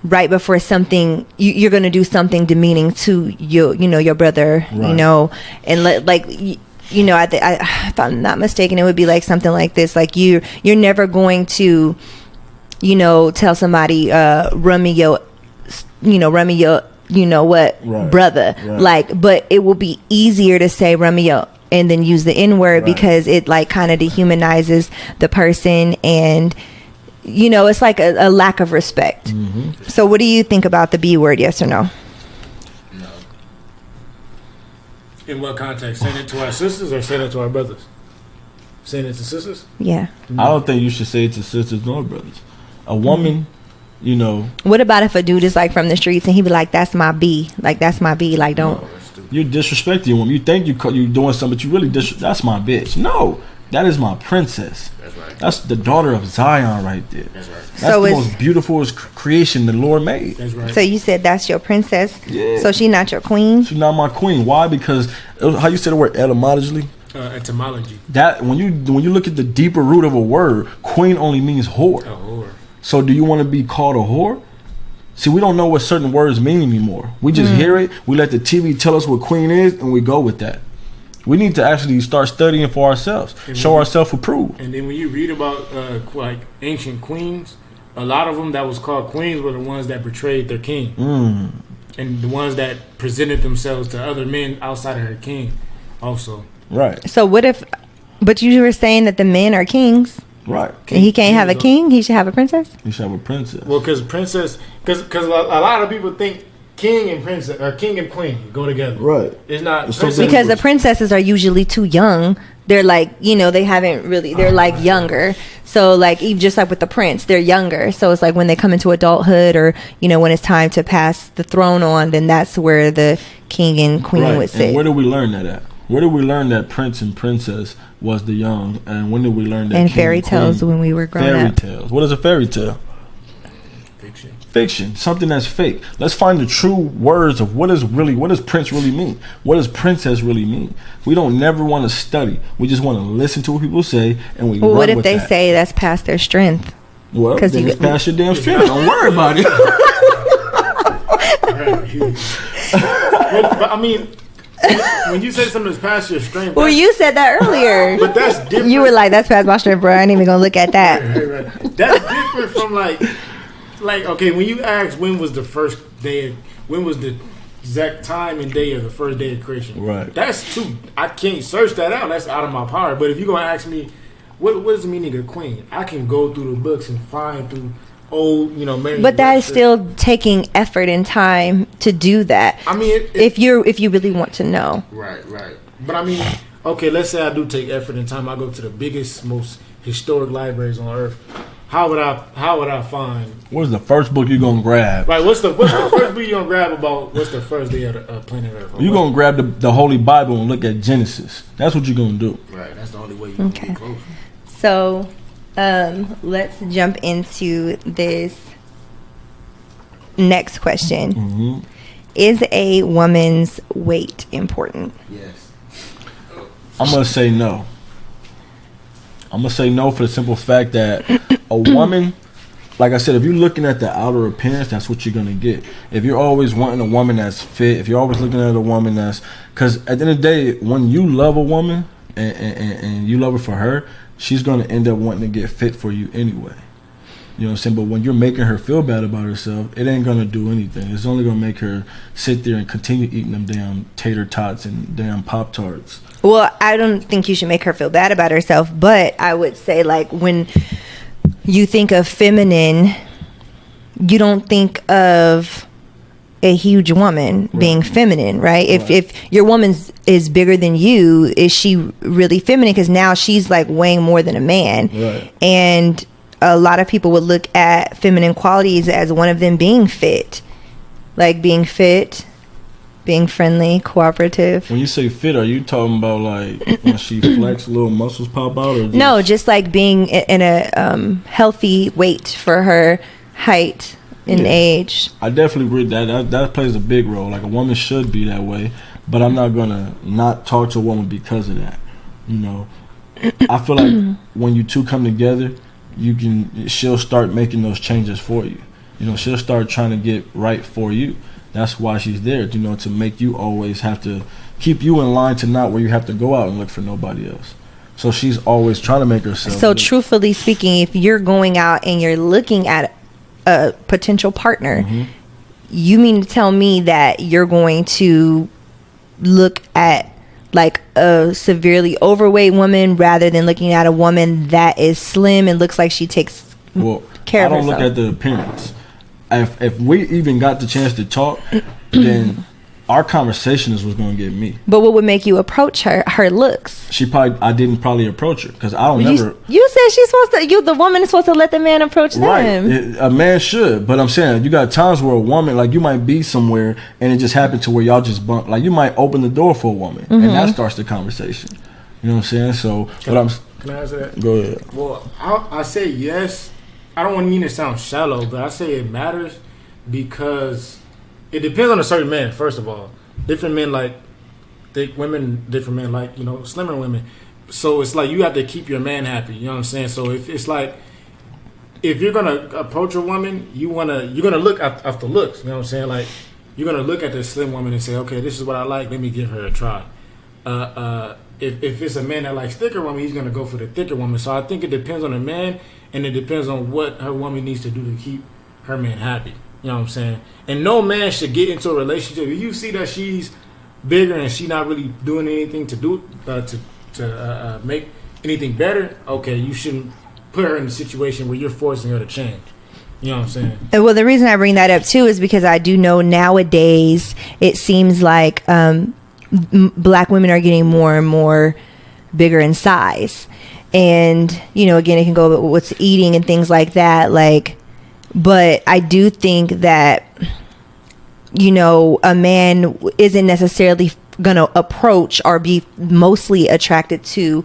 right before something you're going to do something demeaning to your brother, Right. And if I'm not mistaken, it would be like something like this, like you're never going to tell somebody run me your Right. brother, Right. like, but it will be easier to say run me your and then use the N-word, Right. because it like kind of dehumanizes the person, and it's like a lack of respect. Mm-hmm. So what do you think about the B word? Yes or no? No. In what context? Saying it to our sisters or saying it to our brothers? Saying it to sisters? Yeah. I don't think you should say it to sisters nor brothers. A woman, What about if a dude is like from the streets and he be like, that's my B, like don't. No, that's stupid. you're disrespecting a woman. You think you're doing something, but you really that's my bitch. No, that is my princess. That's right. That's the daughter of Zion right there. That's right. That's So the it's- most beautiful creation the Lord made. That's right. So you said that's your princess? Yeah. So she not your queen? She's not my queen. Why? Because how you say the word etymologically? Etymology. That when you look at the deeper root of a word, queen only means whore. A whore. So do you want to be called a whore? See, we don't know what certain words mean anymore. We just hear it. We let the TV tell us what queen is, and we go with that. We need to actually start studying for ourselves, show ourselves approved. And then when you read about like ancient queens, a lot of them that was called queens were the ones that betrayed their king, and the ones that presented themselves to other men outside of her king, also. Right, So what if, but you were saying that the men are kings, right. and he can't have a king, he should have a princess? You should have a princess. Well, because a lot of people think king and princess or king and queen go together. Right. It's not. It's so princess- Because the princesses are usually too young. They're like, they haven't really, they're like younger. So like, even just like with the prince, they're younger. So it's like when they come into adulthood, or, when it's time to pass the throne on, then that's where the king and queen Right. would sit. And where did we learn that at? Where did we learn that prince and princess was the young? And when did we learn that? And king fairy and tales queen? when we were growing Fairy up. tales. What is a fairy tale? Fiction. Fiction. Something that's fake. Let's find the true words of what does prince really mean? What does princess really mean? We don't never want to study. We just want to listen to what people say, and we Well, run what if with they that. say that's past their strength? Well, 'cause then you- it's past your damn strength. Don't worry about it. But I mean, when you say something that's past your strength, Well, you said that earlier. but that's different. You were like, that's past my strength, bro. I ain't even gonna look at that. Right. That's different from like okay, when you ask when was the first day, when was the exact time and day of the first day of creation? Right. That's too. I can't search that out. That's out of my power. But if you're gonna ask me, what is the meaning of queen? I can go through the books and find through old, Mary. But that is still taking effort and time to do that. I mean, if you really want to know. Right. But I mean, okay, let's say I do take effort and time. I go to the biggest, most historic libraries on earth. How would I find? What's the first book you're gonna grab? Right, what's the first book you gonna grab about what's the first day of the planet Earth? You're gonna grab the Holy Bible and look at Genesis. That's what you're gonna do. Right. That's the only way you can Okay. get close. So, let's jump into this next question. Mm-hmm. Is a woman's weight important? Yes. I'm gonna say no. I'm gonna say no for the simple fact that a woman, like I said, if you're looking at the outer appearance, that's what you're gonna get. If you're always wanting a woman that's fit, if you're always looking at a woman that's, because at the end of the day, when you love a woman and you love her for her, she's gonna end up wanting to get fit for you anyway. You know what I'm saying? But when you're making her feel bad about herself, it ain't gonna do anything. It's only gonna make her sit there and continue eating them damn tater tots and damn Pop-Tarts. Well, I don't think you should make her feel bad about herself, but I would say, like, when you think of feminine, you don't think of a huge woman being feminine, right? If your woman is bigger than you, is she really feminine? Because now she's like weighing more than a man. Right. And a lot of people would look at feminine qualities as one of them being fit, like being fit, being friendly, cooperative. When you say fit, are you talking about like when she flex, little muscles pop out? Or No, just like being in a healthy weight for her height and age. I definitely agree that plays a big role. Like, a woman should be that way, but I'm not gonna not talk to a woman because of that. You know, I feel like when you two come together, she'll start making those changes for you. You know, she'll start trying to get right for you. That's why she's there, you know, to make you always have to keep you in line, to not where you have to go out and look for nobody else. So she's always trying to make herself. So truthfully speaking, if you're going out and you're looking at a potential partner, you mean to tell me that you're going to look at like a severely overweight woman rather than looking at a woman that is slim and looks like she takes care of herself? I don't look at the appearance. If we even got the chance to talk, then our conversation is what's going to get me. But what would make you approach her? Her looks. I didn't probably approach her because I don't never. You said she's supposed to. The woman is supposed to let the man approach them. A man should, but I'm saying you got times where a woman, like, you might be somewhere and it just happened to where y'all just bump. Like, you might open the door for a woman and that starts the conversation. You know what I'm saying? So Can I answer that? Go ahead. Well, I say yes. I don't want to mean to sound shallow, but I say it matters because it depends on a certain man. First of all, different men like thick women, different men like, you know, slimmer women. So it's like you have to keep your man happy. You know what I'm saying? So if it's like, if you're gonna approach a woman, you're gonna look after looks. You know what I'm saying? Like, you're gonna look at this slim woman and say, okay, this is what I like. Let me give her a try. If it's a man that likes thicker women, he's gonna go for the thicker woman. So I think it depends on the man, and it depends on what her woman needs to do to keep her man happy. You know what I'm saying? And no man should get into a relationship if you see that she's bigger and she's not really doing anything to make anything better. Okay, you shouldn't put her in a situation where you're forcing her to change. You know what I'm saying? Well, the reason I bring that up too is because I do know nowadays it seems like black women are getting more and more bigger in size, and you know, again, it can go with what's eating and things like that. Like, but I do think that, you know, a man isn't necessarily gonna approach or be mostly attracted to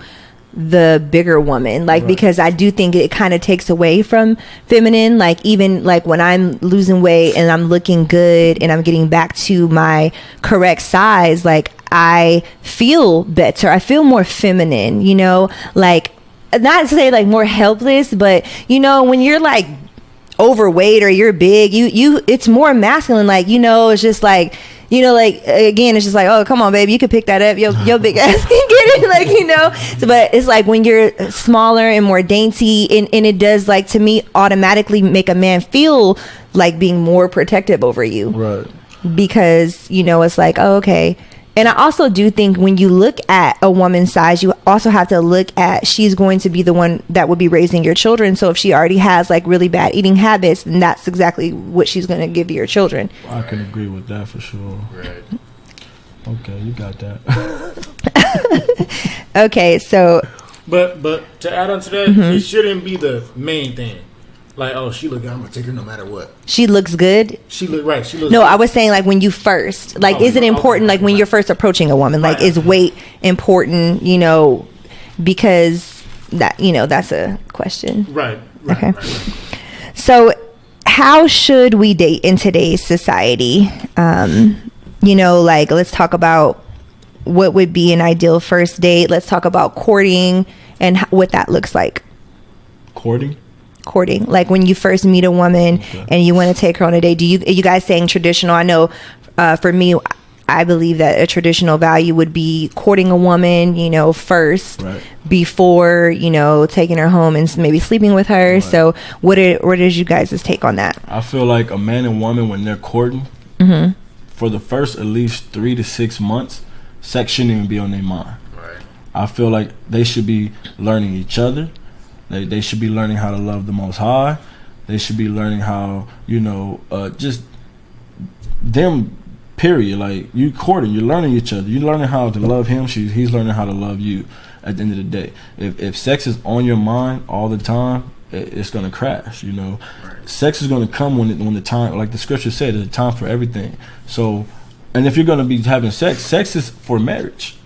the bigger woman, like, because I do think it kind of takes away from feminine. Like, even like when I'm losing weight and I'm looking good and I'm getting back to my correct size, like, I feel better. I feel more feminine, you know, like, not to say like more helpless, but you know, when you're like overweight or you're big, you it's more masculine. Like, you know, it's just like, you know, like, again, it's just like, oh, come on, baby, you can pick that up. Your big ass can get it, like, you know. So, but it's like when you're smaller and more dainty, and it does, like, to me, automatically make a man feel like being more protective over you. Right. Because, you know, it's like, oh, okay. And I also do think when you look at a woman's size, you also have to look at, she's going to be the one that would be raising your children. So if she already has like really bad eating habits, then that's exactly what she's going to give your children. I can agree with that for sure. Right. Okay, you got that. Okay, so. But to add on to that, it shouldn't be the main thing. Like, oh, she look good, I'm gonna take her no matter what. She looks good. She look right. She looks. No, good. I was saying like when you first, like, is it important? Like when you're first approaching a woman, like, is weight important? You know, because that, you know, that's a question. Right. Okay. Right. So, how should we date in today's society? You know, like, let's talk about what would be an ideal first date. Let's talk about courting and what that looks like. Courting, like when you first meet a woman and you want to take her on a date. Do you guys saying traditional? I know for me, I believe that a traditional value would be courting a woman, first, Right. before, taking her home and maybe sleeping with her. Right. So what is you guys' take on that? I feel like a man and woman, when they're courting, for the first at least 3 to 6 months, sex shouldn't even be on their mind. Right. I feel like they should be learning each other. They should be learning how to love the Most High. They should be learning how, just them, period. Like, you courting, you're learning each other. You're learning how to love him. He's learning how to love you at the end of the day. If sex is on your mind all the time, it's going to crash, Right. Sex is going to come when the time, like the scripture said, there's a time for everything. So, and if you're going to be having sex is for marriage.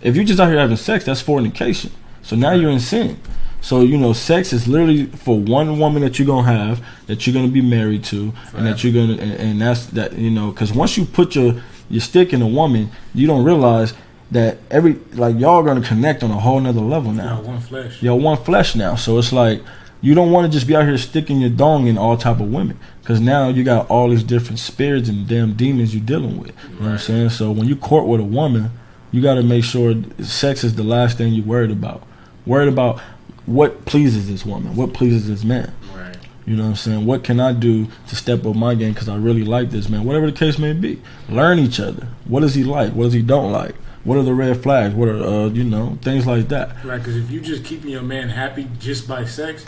If you're just out here having sex, that's fornication. So now you're in sin. So, sex is literally for one woman that you're going to have, that you're going to be married to, and that you're going to, and that's that, because once you put your stick in a woman, you don't realize that y'all going to connect on a whole nother level now. Y'all one flesh. Y'all one flesh now. So it's like, you don't want to just be out here sticking your dong in all type of women, because now you got all these different spirits and damn demons you're dealing with. You know what I'm saying? So when you court with a woman, you got to make sure sex is the last thing you're worried about. Worried about what pleases this woman, what pleases this man. Right. You know what I'm saying? What can I do to step up my game because I really like this man? Whatever the case may be. Learn each other. What does he like? What does he don't like? What are the red flags? What are, things like that. Right, because if you just keeping your man happy just by sex,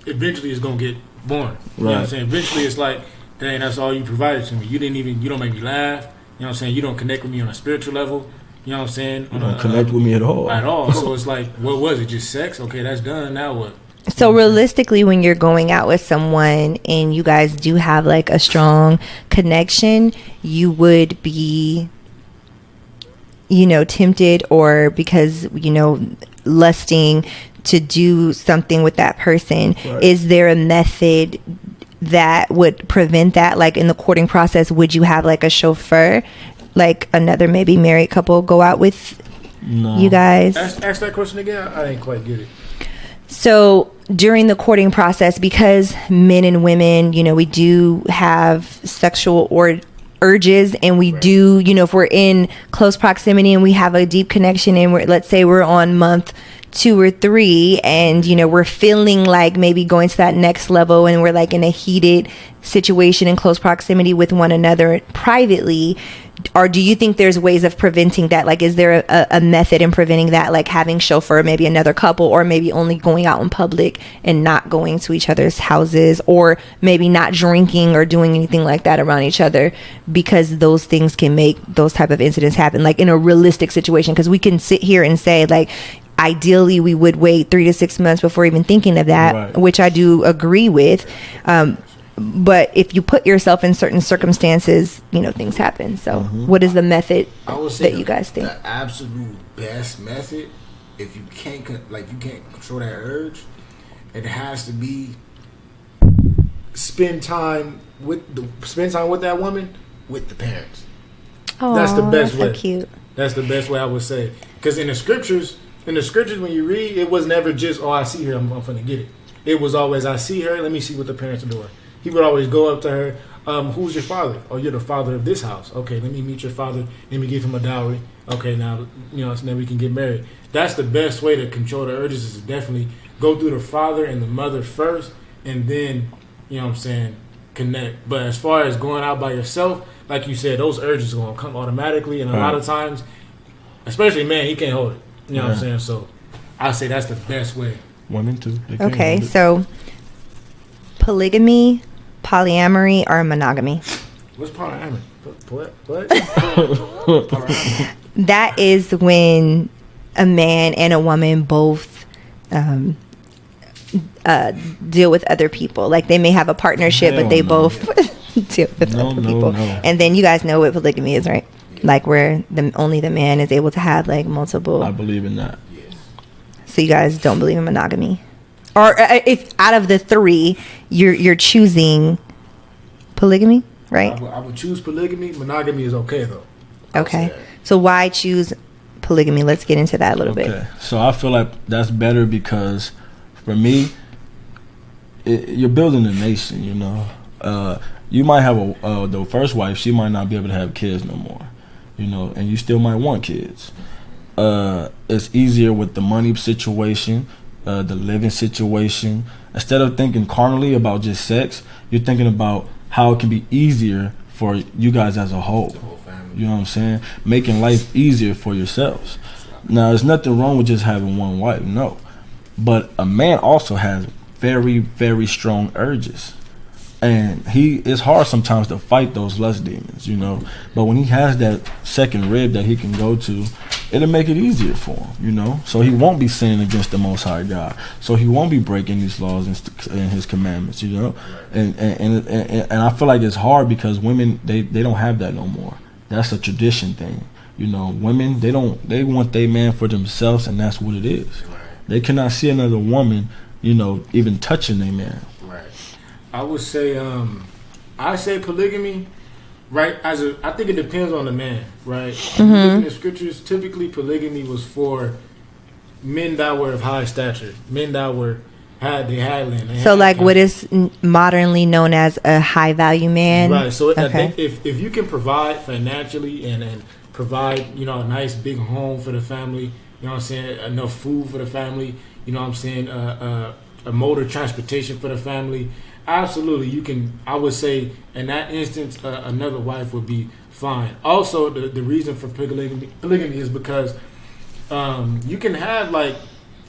eventually it's going to get boring. You know what I'm saying? Eventually it's like, dang, that's all you provided to me. You don't make me laugh. You know what I'm saying? You don't connect with me on a spiritual level. You know what I'm saying? You don't connect with me at all. At all. So it's like, what was it? Just sex? Okay, that's done. Now what? So realistically, when you're going out with someone and you guys do have like a strong connection, you would be, tempted, or because, lusting to do something with that person. Right. Is there a method that would prevent that? Like in the courting process, would you have like a chauffeur, like another maybe married couple go out with you guys? Ask that question again. I didn't quite get it. So during the courting process, because men and women, we do have sexual urges, and we do, if we're in close proximity and we have a deep connection, and let's say we're on month 2 or 3, and we're feeling like maybe going to that next level, and we're like in a heated situation in close proximity with one another privately, or do you think there's ways of preventing that? Like, is there a method in preventing that, like having chauffeur, maybe another couple, or maybe only going out in public and not going to each other's houses, or maybe not drinking or doing anything like that around each other, because those things can make those type of incidents happen, like in a realistic situation? Because we can sit here and say, like, ideally we would wait 3 to 6 months before even thinking of that, right, which I do agree with. But if you put yourself in certain circumstances, things happen. So what is the method I would say that you guys think? The absolute best method, if you can't control that urge, it has to be spend time with that woman with the parents. Oh, That's the best way. So cute. That's the best way I would say. Because in the scriptures, when you read, it was never just, I see her, I'm finna get it. It was always, I see her, let me see what the parents are doing. He would always go up to her, who's your father? Oh, you're the father of this house. Okay, let me meet your father. Let me give him a dowry. Okay, now, so then we can get married. That's the best way to control the urges, is to definitely go through the father and the mother first, and then, connect. But as far as going out by yourself, like you said, those urges are going to come automatically, and a lot of times, especially man, he can't hold it. You know what I'm saying? So I say that's the best way. Women too. Okay, so polygamy, polyamory, or monogamy? What's polyamory? What? That is when a man and a woman both deal with other people. Like, they may have a partnership, but they both deal with other people. No. And then you guys know what polygamy is, right? Like, where only the man is able to have like multiple. I believe in that. So you guys don't believe in monogamy, or if out of the 3, you're choosing polygamy, right? I would choose polygamy. Monogamy is okay though. Okay, so why choose polygamy? Let's get into that a little bit. So I feel like that's better because for me, you're building a nation, You might have the first wife. She might not be able to have kids no more, you know, and you still might want kids. It's easier with the money situation, the living situation. Instead of thinking carnally about just sex, you're thinking about how it can be easier for you guys as a whole. You know what I'm saying? Making life easier for yourselves. Now, there's nothing wrong with just having one wife, no. But a man also has very, very strong urges. And it's hard sometimes to fight those lust demons, you know. But when he has that second rib that he can go to, it'll make it easier for him, you know. So he won't be sinning against the Most High God. So he won't be breaking these laws and his commandments, you know. And I feel like it's hard because women, they don't have that no more. That's a tradition thing, you know. Women, they want their man for themselves, and that's what it is. They cannot see another woman, you know, even touching their man. I would say, I say polygamy, right? I think it depends on the man, right? Looking at scriptures, typically polygamy was for men that were of high stature, men that had land. So, like, what is modernly known as a high value man? Right. So, okay. I think if you can provide financially and provide, you know, a nice big home for the family, you know what I'm saying, enough food for the family, you know what I'm saying, a mode of transportation for the family. Absolutely, you can. I would say in that instance, another wife would be fine. Also, the reason for polygamy is because you can have like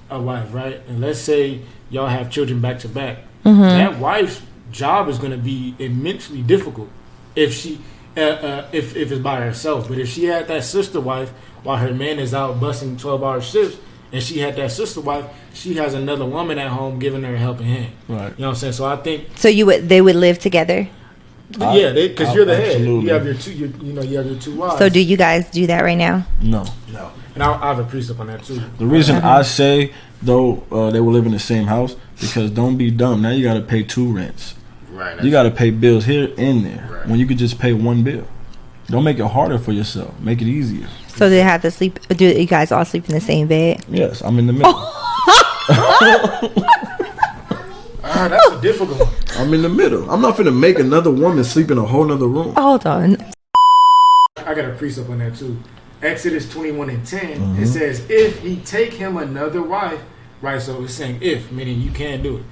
a wife, right? And let's say y'all have children back to back. That wife's job is going to be immensely difficult if she if it's by herself. But if she had that sister wife while her man is out busting 12-hour shifts, and she had that sister wife, she has another woman at home giving her a helping hand. Right. You know what I'm saying? So I think. So they would live together. Yeah, because you're the head. You have your two. You have your two wives. So do you guys do that right now? No. And I have a precept on that too. The reason I say though they will live in the same house because don't be dumb. Now you got to pay 2 rents. Right. You got to pay bills here and there when you could just pay one bill. Don't make it harder for yourself. Make it easier. So they have to sleep. Do you guys all sleep in the same bed? Yes, I'm in the middle. That's a difficult one. I'm in the middle. I'm not finna make another woman sleep in a whole nother room. Hold on. I got a precept on that too. Exodus 21:10. It says, "If he take him another wife," right? So it's saying if, meaning you can't do it,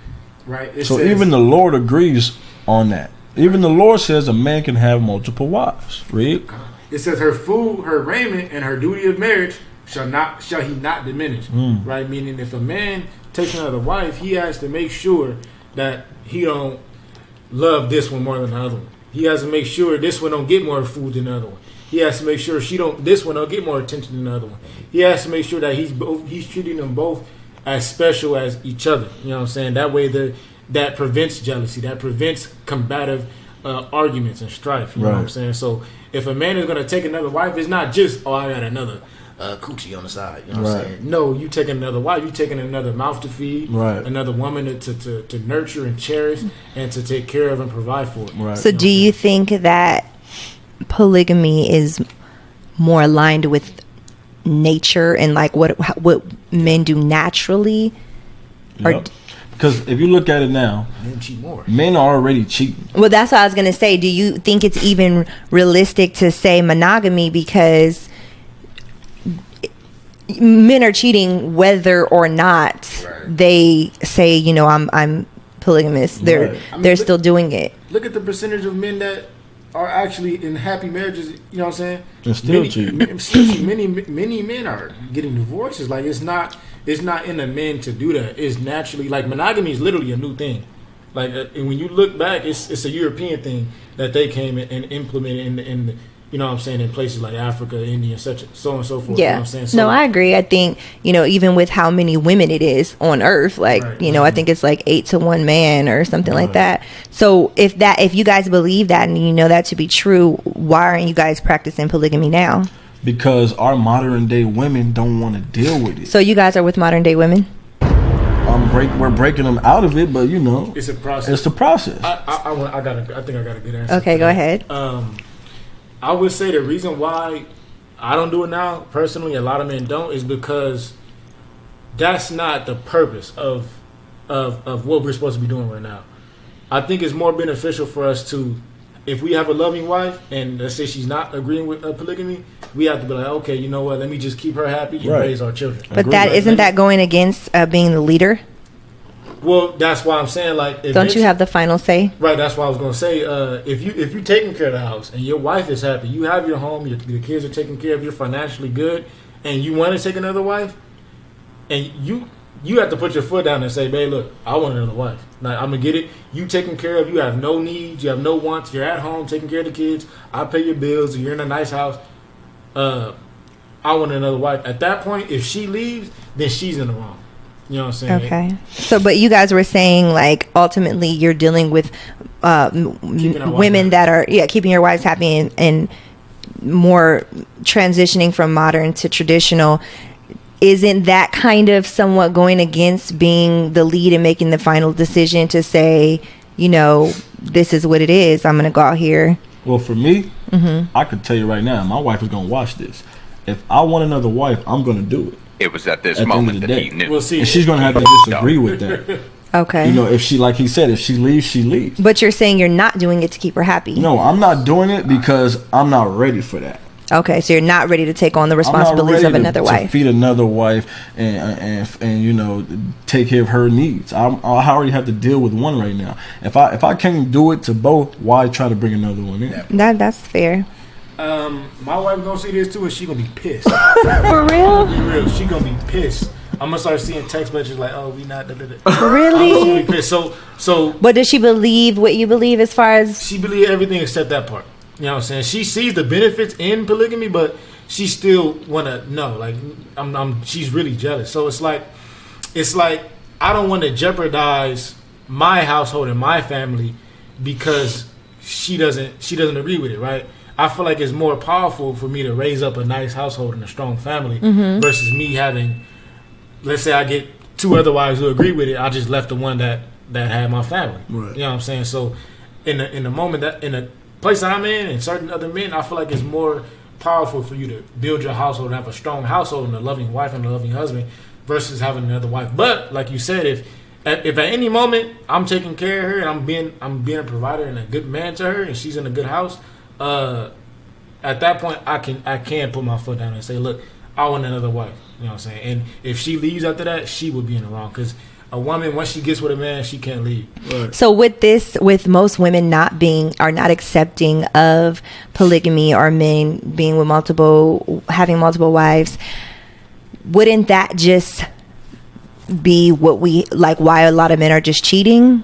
right? So even the Lord agrees on that. Even the Lord says a man can have multiple wives. Read. It says her food, her raiment, and her duty of marriage shall he not diminish. Right? Meaning if a man takes another wife, he has to make sure that he don't love this one more than the other one. He has to make sure this one don't get more food than the other one. He has to make sure this one don't get more attention than the other one. He has to make sure that he's treating them both as special as each other. You know what I'm saying? That way that prevents jealousy. That prevents combative arguments and strife. You know what I'm saying? So if a man is going to take another wife, it's not just, I got another coochie on the side. You know what I'm saying? No, you taking another wife. You taking another mouth to feed. Another woman to nurture and cherish and to take care of and provide for. So do you think that polygamy is more aligned with nature and like what men do naturally? Yep. Because if you look at it now, men cheat more. Men are already cheating. Well, that's what I was going to say. Do you think it's even realistic to say monogamy because men are cheating whether or not they say, I'm polygamous. They're still doing it. Look at the percentage of men that are actually in happy marriages. You know what I'm saying? And still cheating. Many men are getting divorces. Like it's not in the men to do that. It's naturally like monogamy is literally a new thing. Like and when you look back, it's a European thing that they came and implemented in the you know what I'm saying, in places like Africa, India, so on and so forth. Yeah. You know what I'm saying? So, no, I agree. I think, even with how many women it is on earth, like, I think it's like 8 to 1 man or something like that. So if you guys believe that and you know that to be true, why aren't you guys practicing polygamy now? Because our modern day women don't want to deal with it. So you guys are with modern day women? We're breaking them out of it, but it's a process. It's the process. I think I got a good answer. Okay, go ahead. I would say the reason why I don't do it now, personally, a lot of men don't, is because that's not the purpose of what we're supposed to be doing right now. I think it's more beneficial for us to if we have a loving wife and let's say she's not agreeing with polygamy, we have to be like, okay, you know what? Let me just keep her happy and raise our children. But that isn't that going against being the leader? Well, that's why I'm saying like. Don't you have the final say? Right. That's what I was gonna say. If you're taking care of the house and your wife is happy, you have your home, your kids are taken care of, you're financially good, and you want to take another wife, and you have to put your foot down and say, babe, look, I want another wife. Like, I'm going to get it. You taken care of. You have no needs. You have no wants. You're at home taking care of the kids. I pay your bills. You're in a nice house. I want another wife. At that point, if she leaves, then she's in the wrong. You know what I'm saying? Okay. So, but you guys were saying, like, ultimately you're dealing with women that are, keeping your wives happy and more transitioning from modern to traditional. Isn't that kind of somewhat going against being the lead and making the final decision to say, you know, this is what it is. I'm going to go out here. Well, for me, I could tell you right now, my wife is going to watch this. If I want another wife, I'm going to do it. It was at this moment that he knew. We'll see. And she's going to have to disagree with that. Okay. You know, if she, like he said, if she leaves, she leaves. But you're saying you're not doing it to keep her happy. No, I'm not doing it because I'm not ready for that. Okay, so you're not ready to take on the responsibilities of another wife. To feed another wife and you know, take care of her needs. I already have to deal with one right now. If I can't do it to both, why try to bring another one in? That's fair. My wife gonna see this too, and she gonna be pissed. For real? Be real, she gonna be pissed. I'm gonna start seeing text messages like, "Oh, we not." Really? She gonna be pissed. So. But does she believe what you believe as far as? She believes everything except that part. You know what I'm saying? She sees the benefits in polygamy, but she still wanna know. Like, she's really jealous. So it's like I don't want to jeopardize my household and my family because she doesn't agree with it, right? I feel like it's more powerful for me to raise up a nice household and a strong family versus me having, let's say I get two other wives who agree with it. I just left the one that had my family. Right. You know what I'm saying? So in the moment that in a place I'm in and certain other men, I feel like it's more powerful for you to build your household and have a strong household and a loving wife and a loving husband versus having another wife. But like you said, if at any moment I'm taking care of her and I'm being a provider and a good man to her and she's in a good house, at that point I can put my foot down and say, look, I want another wife. You know what I'm saying? And if she leaves after that, she would be in the wrong because a woman, once she gets with a man, she can't leave. Right. So with most women not accepting of polygamy or men being with having multiple wives, wouldn't that just be what we like? Why a lot of men are just cheating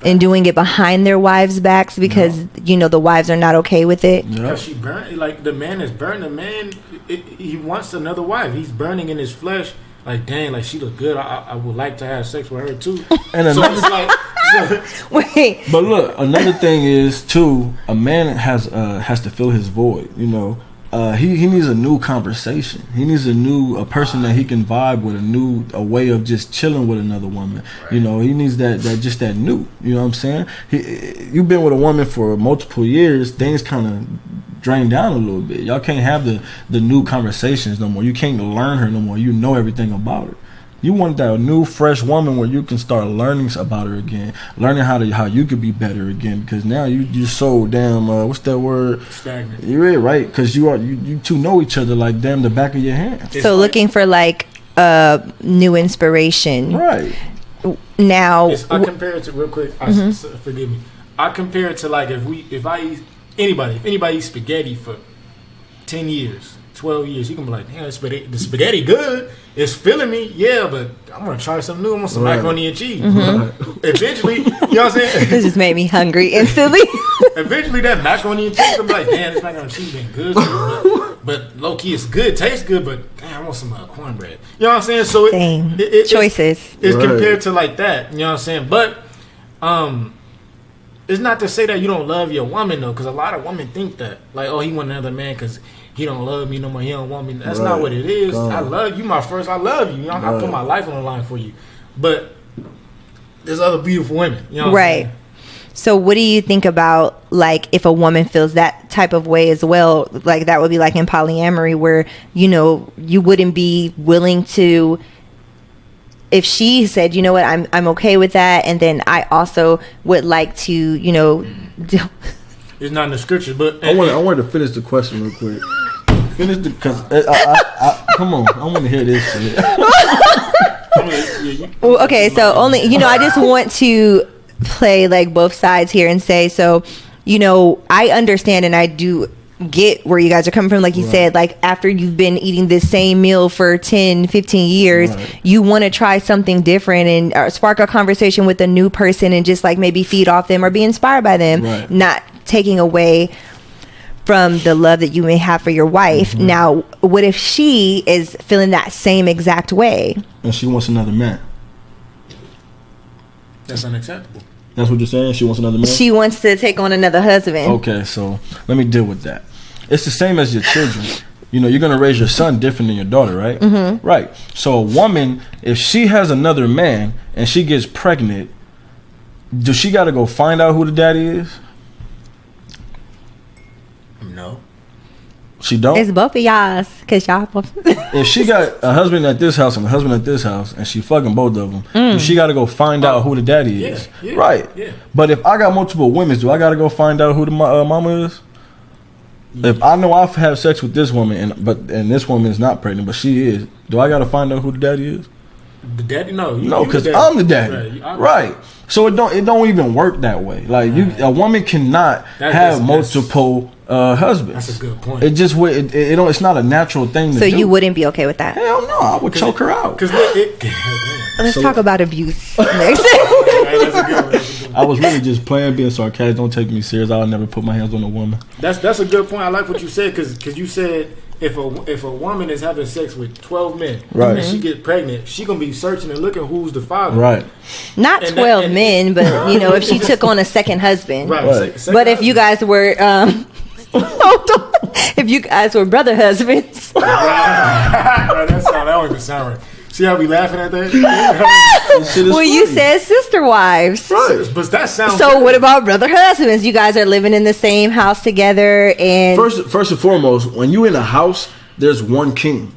and doing it behind their wives' backs because you know the wives are not okay with it. Because she burned, like the man is burned. The man, he wants another wife. He's burning in his flesh. Like, dang, like she look good. I would like to have sex with her too. And so it's like, wait. But look, another thing is too. A man has to fill his void. You know, he needs a new conversation. He needs a person that he can vibe with, a way of just chilling with another woman. Right. You know, he needs that new. You know what I'm saying? You've been with a woman for multiple years. Things kind of drain down a little bit. Y'all can't have the new conversations no more. You can't learn her no more. You know everything about her. You want that new, fresh woman where you can start learning about her again, learning how you could be better again. Because now you're so damn what's that word? Stagnant. You're right, because you two know each other like damn the back of your hand. So looking for like new inspiration, right? Now I compare it to real quick. Forgive me. I compare it to like if anybody eats spaghetti for 10 years, 12 years, you can be like, damn, the spaghetti good. It's filling me, yeah, but I'm gonna try something new. I want some macaroni and cheese. Eventually, you know what I'm saying? This just made me hungry instantly. Eventually, that macaroni and cheese, I'm like, damn, this macaroni and cheese been good, but low key, it's good, tastes good, but damn, I want some cornbread. You know what I'm saying? So choices. It's compared to like that. You know what I'm saying? But it's not to say that you don't love your woman though, because a lot of women think that like, oh, he want another man because he don't love me no more. He don't want me. That's not what it is. I love you, my first. I love you. I put my life on the line for you. But there's other beautiful women. You know what I'm saying? So what do you think about like if a woman feels that type of way as well? Like that would be like in polyamory where, you know, you wouldn't be willing to, if she said, you know what, I'm okay with that, and then I also would like to, you know, It's not in the scripture, but I wanted to finish the question real quick. Finish the because come on, I want to hear this shit. Well, okay, so only I just want to play like both sides here and say, so I understand and I do get where you guys are coming from. Like you said, like after you've been eating this same meal for 10, 15 years, you want to try something different and spark a conversation with a new person and just like maybe feed off them or be inspired by them, not taking away from the love that you may have for your wife. Now, what if she is feeling that same exact way? And she wants another man. That's unacceptable. That's what you're saying? She wants another man? She wants to take on another husband. Okay, so let me deal with that. It's the same as your children. You're going to raise your son different than your daughter, right? Mm-hmm. Right. So a woman, if she has another man and she gets pregnant, does she got to go find out who the daddy is? No. She don't? It's both of y'all, because y'all both. If she got a husband at this house and a husband at this house and she fucking both of them, she got to go find out who the daddy is. Yeah, right. Yeah. But if I got multiple women, do I got to go find out who the mama is? If I know I've had sex with this woman and this woman is not pregnant, but she is, do I got to find out who the daddy is? The daddy? No. No, because I'm the daddy. Right. So it don't even work that way. Like a woman cannot have multiple husbands. That's a good point. It just it's not a natural thing to do. So you wouldn't be okay with that? Hell no, I would choke her out. Let's talk about abuse next. That's a good one. I was really just playing, being sarcastic. Don't take me serious. I'll never put my hands on a woman. That's a good point. I like what you said because you said if a woman is having sex with 12 men and she gets pregnant, she gonna be searching and looking who's the father. Right. Not 12 men, but if she took on a second husband. Right. But if you guys were if you guys were brother husbands. That don't even sound right. See how we laughing at that? Well, you said sister wives. Right. But that sounds so good. What about brother husbands? You guys are living in the same house together and First and foremost, when you in a house, there's one king.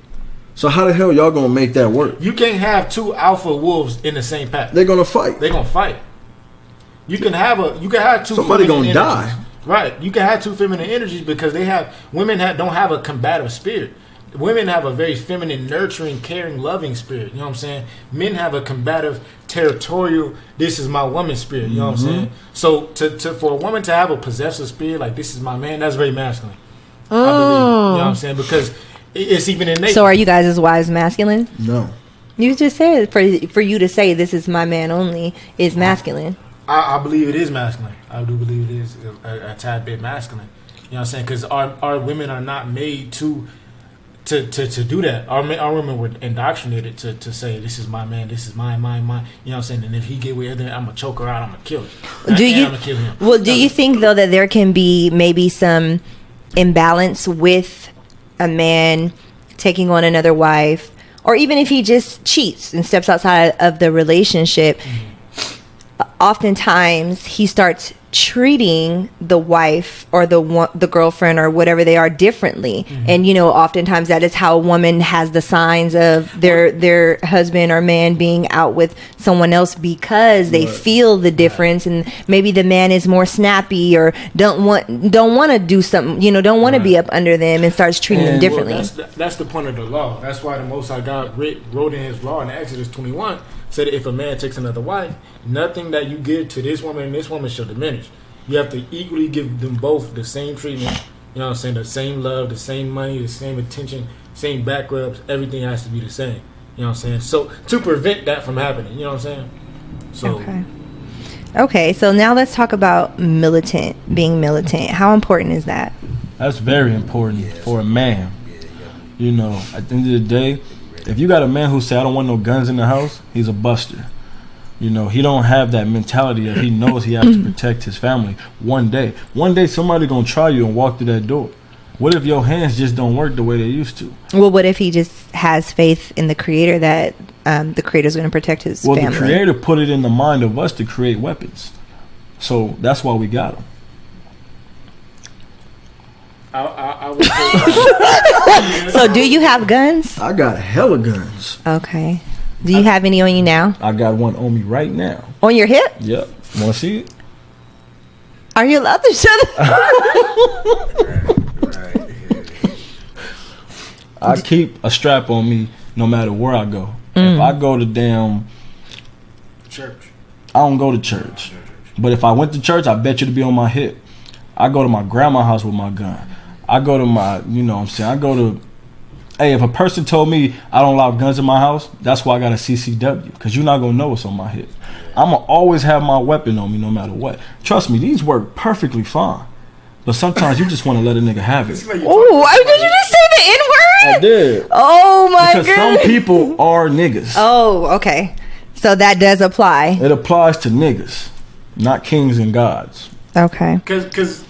So how the hell y'all gonna make that work? You can't have two alpha wolves in the same pack. They're gonna fight. You can have two. Somebody gonna die. Right. You can have two feminine energies because women don't have a combative spirit. Women have a very feminine, nurturing, caring, loving spirit. You know what I'm saying? Men have a combative, territorial, this is my woman spirit. You know what I'm saying? So for a woman to have a possessive spirit, like this is my man, that's very masculine. I believe. You know what I'm saying? Because it's even innate. So are you guys as wives masculine? No. You just said for you to say this is my man only is masculine. I believe it is masculine. I do believe it is a tad bit masculine. You know what I'm saying? Because our women are not made to do that. Our women were indoctrinated to say this is my man, this is mine. You know what I'm saying? And if he get with other, I'm gonna choke her out. I'm gonna kill her. I'm gonna kill him. Well, do you think though that there can be maybe some imbalance with a man taking on another wife, or even if he just cheats and steps outside of the relationship? Oftentimes he starts treating the wife or the girlfriend or whatever they are differently, and oftentimes that is how a woman has the signs of their husband or man being out with someone else because they feel the difference, and maybe the man is more snappy or don't want to do something, don't want to be up under them and starts treating them differently. Well, that's the point of the law. That's why the Most High God wrote in His law in Exodus 21 said that if a man takes another wife, nothing that you give to this woman and this woman shall diminish. You have to equally give them both the same treatment. You know what I'm saying? The same love, the same money, the same attention, same back rubs. Everything has to be the same. You know what I'm saying? So to prevent that from happening, you know what I'm saying? So Okay, so now let's talk about being militant. How important is that? That's very important for a man. At the end of the day, if you got a man who say I don't want no guns in the house, he's a buster. He don't have that mentality of he knows he has to protect his family. One day somebody gonna try you and walk through that door. What if your hands just don't work the way they used to? Well, what if he just has faith in the Creator that the Creator's going to protect his family? Well, the Creator put it in the mind of us to create weapons, so that's why we got them. I would say So, do you have guns? I got hella guns. Okay. Do you have any on you now? I got one on me right now. On your hip? Yep. Want to see it? Are you allowed to shut up? I keep a strap on me no matter where I go. If I go to damn church, I don't go to church. But if I went to church, I bet you to be on my hip. I go to my grandma's house with my gun. I go to my, you know what I'm saying? I go to, hey, if a person told me I don't allow guns in my house, that's why I got a CCW, because you're not going to know what's on my hip. I'm going to always have my weapon on me no matter what. Trust me, these work perfectly fine. But sometimes you just want to let a nigga have it. Oh, did you just say the N-word? I did. Oh, my God. Because some people are niggas. Oh, okay. So that does apply. It applies to niggas, not kings and gods. Okay. Because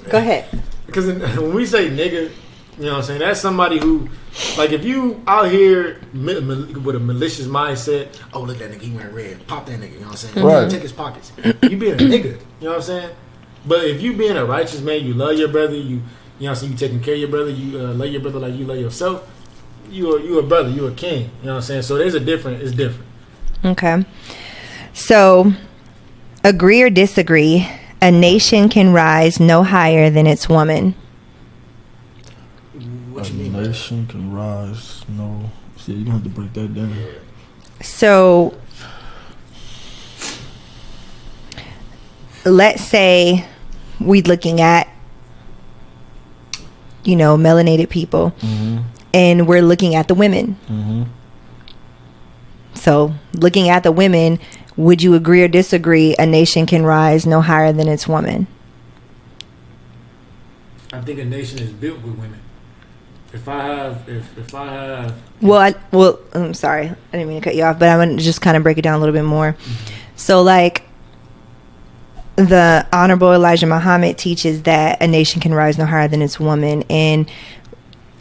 Go ahead. Because when we say nigga, you know what I'm saying, that's somebody who, like, if you out here with a malicious mindset, oh, look at that nigga, he went red. Pop that nigga, you know what I'm saying? Right. Take his pockets. you being a nigga, you know what I'm saying? But if you being a righteous man, you love your brother, you know what I'm saying, you taking care of your brother, you love your brother like you love yourself, you a brother, you a king, you know what I'm saying? So it's different. Okay. So, agree or disagree, a nation can rise no higher than its woman. What A you mean? nation can rise. No. See, you're going to have to break that down. So, let's say we looking at, you know, melanated people, and we're looking at the women. So, looking at the women, would you agree or disagree a nation can rise no higher than its woman? I think a nation is built with women. If I have Well, I'm sorry, I didn't mean to cut you off, but I'm gonna just kind of break it down a little bit more. So, like, the Honorable Elijah Muhammad teaches that a nation can rise no higher than its woman, and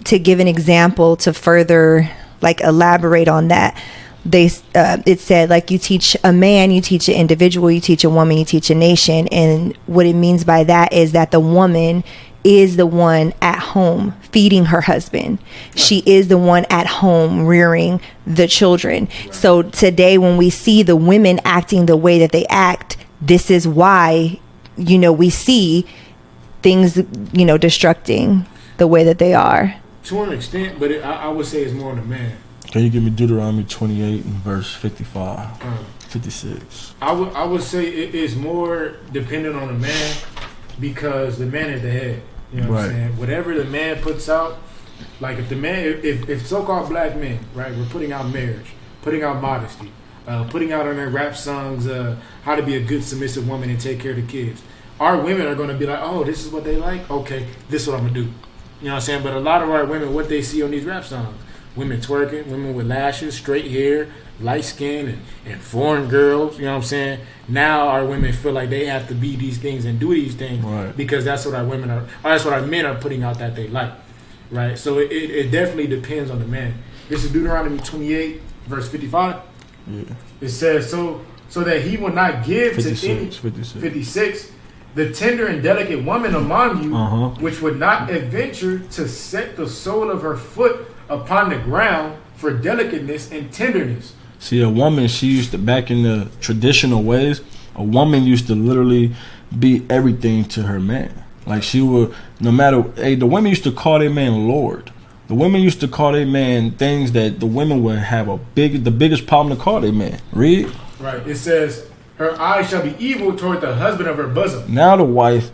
to give an example to further, like, elaborate on that, it said, like, you teach a man, you teach an individual, you teach a woman, you teach a nation, and what it means by that is that the woman is the one at home feeding her husband. She is the one at home rearing the children. So today when we see the women acting the way that they act, this is why, you know, we see things, you know, destructing the way that they are. To an extent, but I would say it's more on the man. Can you give me Deuteronomy 28 and verse 55, 56? I would say it is more dependent on the man, because the man is the head. You know what I'm saying? Whatever the man puts out, like if the man, if so-called black men, right, we're putting out marriage, putting out modesty, putting out on their rap songs how to be a good submissive woman and take care of the kids. Our women are going to be like, oh, this is what they like? Okay, this is what I'm going to do. You know what I'm saying? But a lot of our women, what they see on these rap songs, women twerking, women with lashes, straight hair, light skin, and foreign girls, you know what I'm saying? Now our women feel like they have to be these things and do these things because that's what our women are, or that's what our men are putting out that they like, right? So it definitely depends on the man. This is Deuteronomy 28, verse 55. Yeah. It says, so that he will not give 56. 56, the tender and delicate woman among you, which would not adventure to set the sole of her foot upon the ground for delicateness and tenderness. See, a woman, she used to, back in the traditional ways, a woman used to literally be everything to her man. Like, she would, no matter, the women used to call their man Lord. The women used to call their man things that the women would have the biggest problem to call their man. Read. Right. It says, her eyes shall be evil toward the husband of her bosom. Now the wife,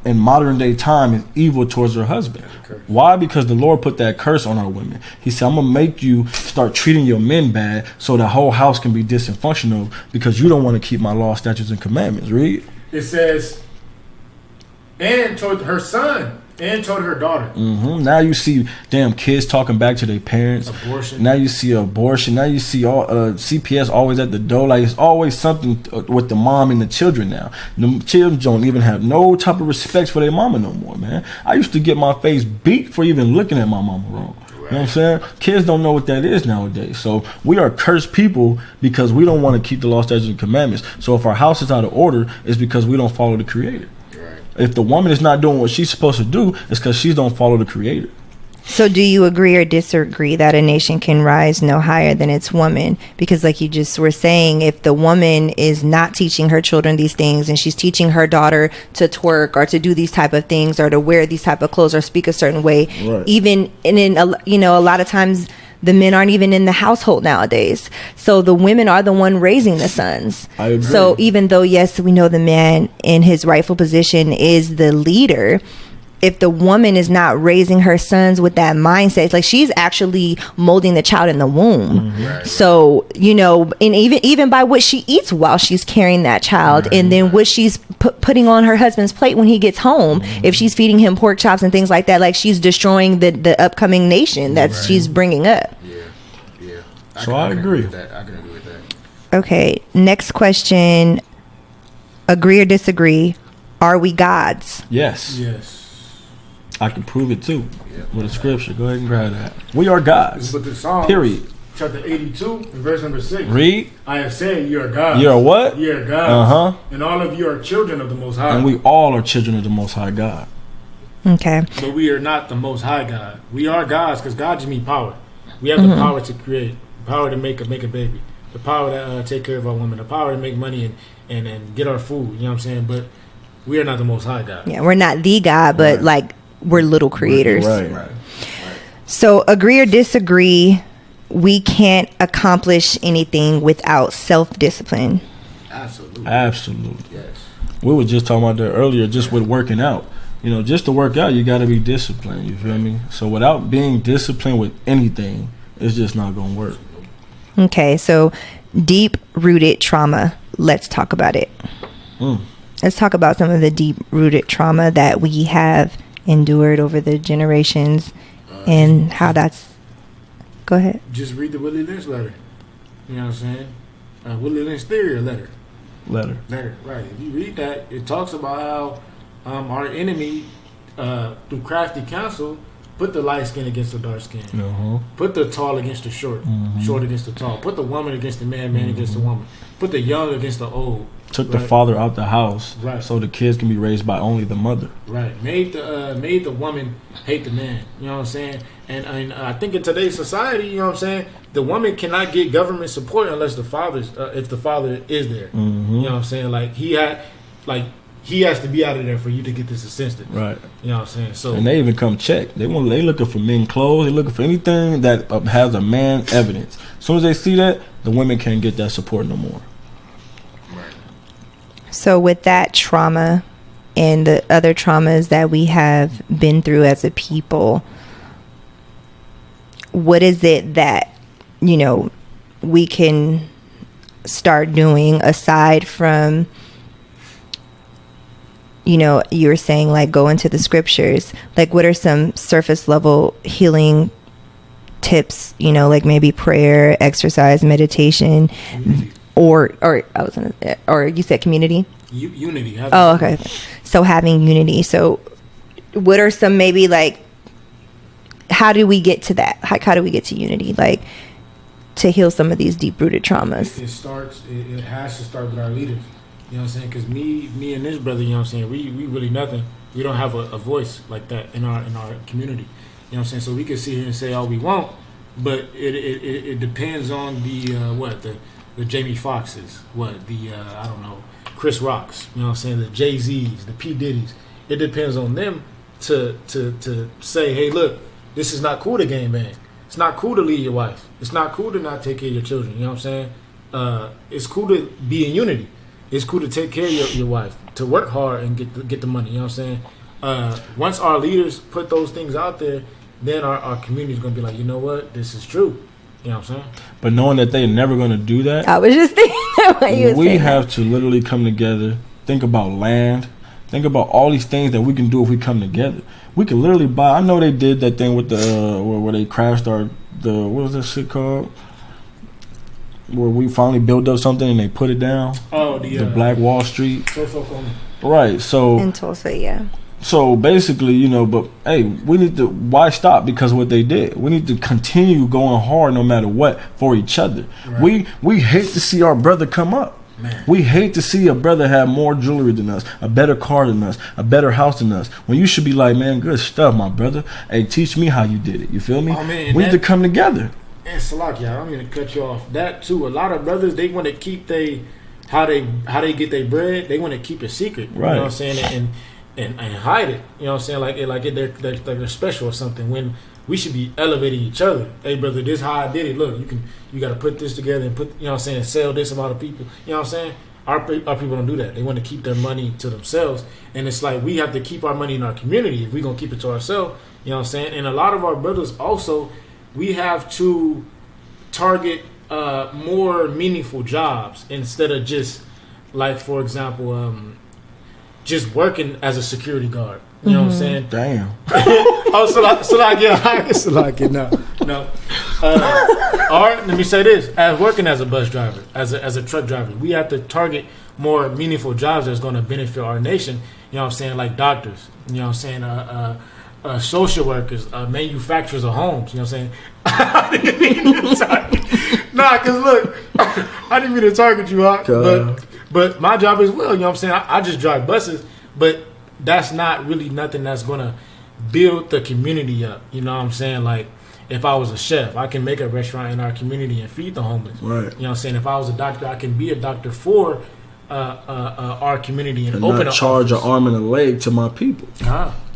in modern day time, is evil towards her husband. Why? Because the Lord put that curse on our women. He said, I'm going to make you start treating your men bad so the whole house can be dysfunctional because you don't want to keep my law, statutes, and commandments. Read. It says, and toward her son and toward her daughter. Now you see damn kids talking back to their parents. Abortion. Now you see abortion. Now you see all CPS always at the door. Like, it's always something with the mom and the children now. The children don't even have no type of respect for their mama no more, man. I used to get my face beat for even looking at my mama wrong. You know what I'm saying? Kids don't know what that is nowadays. So we are cursed people because we don't want to keep the law, statutes, and commandments. So if our house is out of order, it's because we don't follow the Creator. If the woman is not doing what she's supposed to do, it's because she don't follow the Creator. So do you agree or disagree that a nation can rise no higher than its woman? Because like you just were saying, if the woman is not teaching her children these things and she's teaching her daughter to twerk or to do these type of things or to wear these type of clothes or speak a certain way, right. even in a lot of times the men aren't even in the household nowadays. So the women are the one raising the sons. I agree. So even though, yes, we know the man in his rightful position is the leader, if the woman is not raising her sons with that mindset, it's like she's actually molding the child in the womb. Mm-hmm. So, and even by what she eats while she's carrying that child, and then what she's putting on her husband's plate when he gets home, if she's feeding him pork chops and things like that, like she's destroying the upcoming nation that she's bringing up. Yeah. So I agree with that. I can agree with that. Okay, next question. Agree or disagree? Are we gods? Yes. I can prove it too with a scripture. Go ahead and grab that. We are gods. But the Psalm, period. Chapter 82, and verse number 6. Read. I have said, you are gods. You are what? You are gods. Uh-huh. And all of you are children of the Most High. And we all are children of the Most High God. Okay. But we are not the Most High God. We are gods because God just means power. We have the power to create, the power to make a baby, the power to take care of our women, the power to make money and get our food. You know what I'm saying? But we are not the Most High God. Yeah, we're not the God, but like we're little creators. Right. So agree or disagree, we can't accomplish anything without self-discipline. Absolutely. Yes. We were just talking about that earlier, just with working out. Just to work out, you got to be disciplined. You feel me? So without being disciplined with anything, it's just not going to work. Okay, so deep-rooted trauma. Let's talk about it. Let's talk about some of the deep-rooted trauma that we have endured over the generations and how that's... Go ahead. Just read the Willie Lynch letter. You know what I'm saying? Willie Lynch theory letter. Letter, right. If you read that, it talks about how our enemy, through crafty counsel, put the light skin against the dark skin. Put the tall against the short, short against the tall. Put the woman against the man, man against the woman. Put the young against the old. Took the father out the house, right, so the kids can be raised by only the mother. Right. Made the woman hate the man. You know what I'm saying? And I think in today's society, you know what I'm saying, the woman cannot get government support unless the father's if the father is there. You know what I'm saying? Like he has to be out of there for you to get this assistance. Right. You know what I'm saying? So and they even come check. They looking for men clothes. They looking for anything that has a man evidence. As soon as they see that, the women can't get that support no more. So with that trauma and the other traumas that we have been through as a people, what is it that, we can start doing aside from, you were saying like go into the scriptures, like what are some surface level healing tips, like maybe prayer, exercise, meditation, or you said community? Unity. Oh, okay. So having unity. So what are some maybe like, how do we get to that? How do we get to unity? Like to heal some of these deep-rooted traumas? It has to start with our leaders. You know what I'm saying? Because me and this brother, you know what I'm saying, we really nothing. We don't have a voice like that in our community. You know what I'm saying? So we can sit here and say all we want, but it depends on the Jamie Foxxes, I don't know, Chris Rocks, you know what I'm saying, the Jay-Z's, the P. Diddy's. It depends on them to say, hey, look, this is not cool to gang bang. It's not cool to leave your wife. It's not cool to not take care of your children. You know what I'm saying? It's cool to be in unity. It's cool to take care of your wife, to work hard and get the money. You know what I'm saying? Once our leaders put those things out there, then our community is going to be like, you know what? This is true. You know what I'm saying? But knowing that they're never going to do that, I was just thinking that when you we have to literally come together, think about land, think about all these things that we can do if we come together. We can literally buy. I know they did that thing with the where they crashed what was that shit called? Where we finally built up something and they put it down. Oh, the Black Wall Street. Right. So in Tulsa, yeah. So basically, but hey, we need to, why stop because of what they did? We need to continue going hard no matter what for each other. Right. We hate to see our brother come up. Man. We hate to see a brother have more jewelry than us, a better car than us, a better house than us. When you should be like, man, good stuff, my brother. Hey, teach me how you did it. You feel me? Oh, man, we need to come together. And Salaki, I don't mean to cut you off. That too. A lot of brothers, they want to keep how they get their bread. They want to keep it secret. Right. You know what I'm saying? And hide it. You know what I'm saying? Like they're special or something. When we should be elevating each other. Hey, brother, this is how I did it. Look, you got to put this together and put, you know what I'm saying, sell this amount of people. You know what I'm saying? Our people don't do that. They want to keep their money to themselves. And it's like we have to keep our money in our community if we're going to keep it to ourselves. You know what I'm saying? And a lot of our brothers also, we have to target more meaningful jobs instead of just, like, for example, just working as a security guard. You know what I'm saying? Damn. No. Or let me say this: as working as a bus driver, as a truck driver, we have to target more meaningful jobs that's going to benefit our nation. You know what I'm saying? Like doctors. You know what I'm saying? Social workers, manufacturers of homes. You know what I'm saying? I didn't mean to target. Because look, I didn't mean to target you, but my job as well. You know what I'm saying? I just drive buses, but that's not really nothing that's going to build the community up. You know what I'm saying? Like, if I was a chef, I can make a restaurant in our community and feed the homeless. Right. You know what I'm saying? If I was a doctor, I can be a doctor for our community and open not charge an arm and a leg to my people.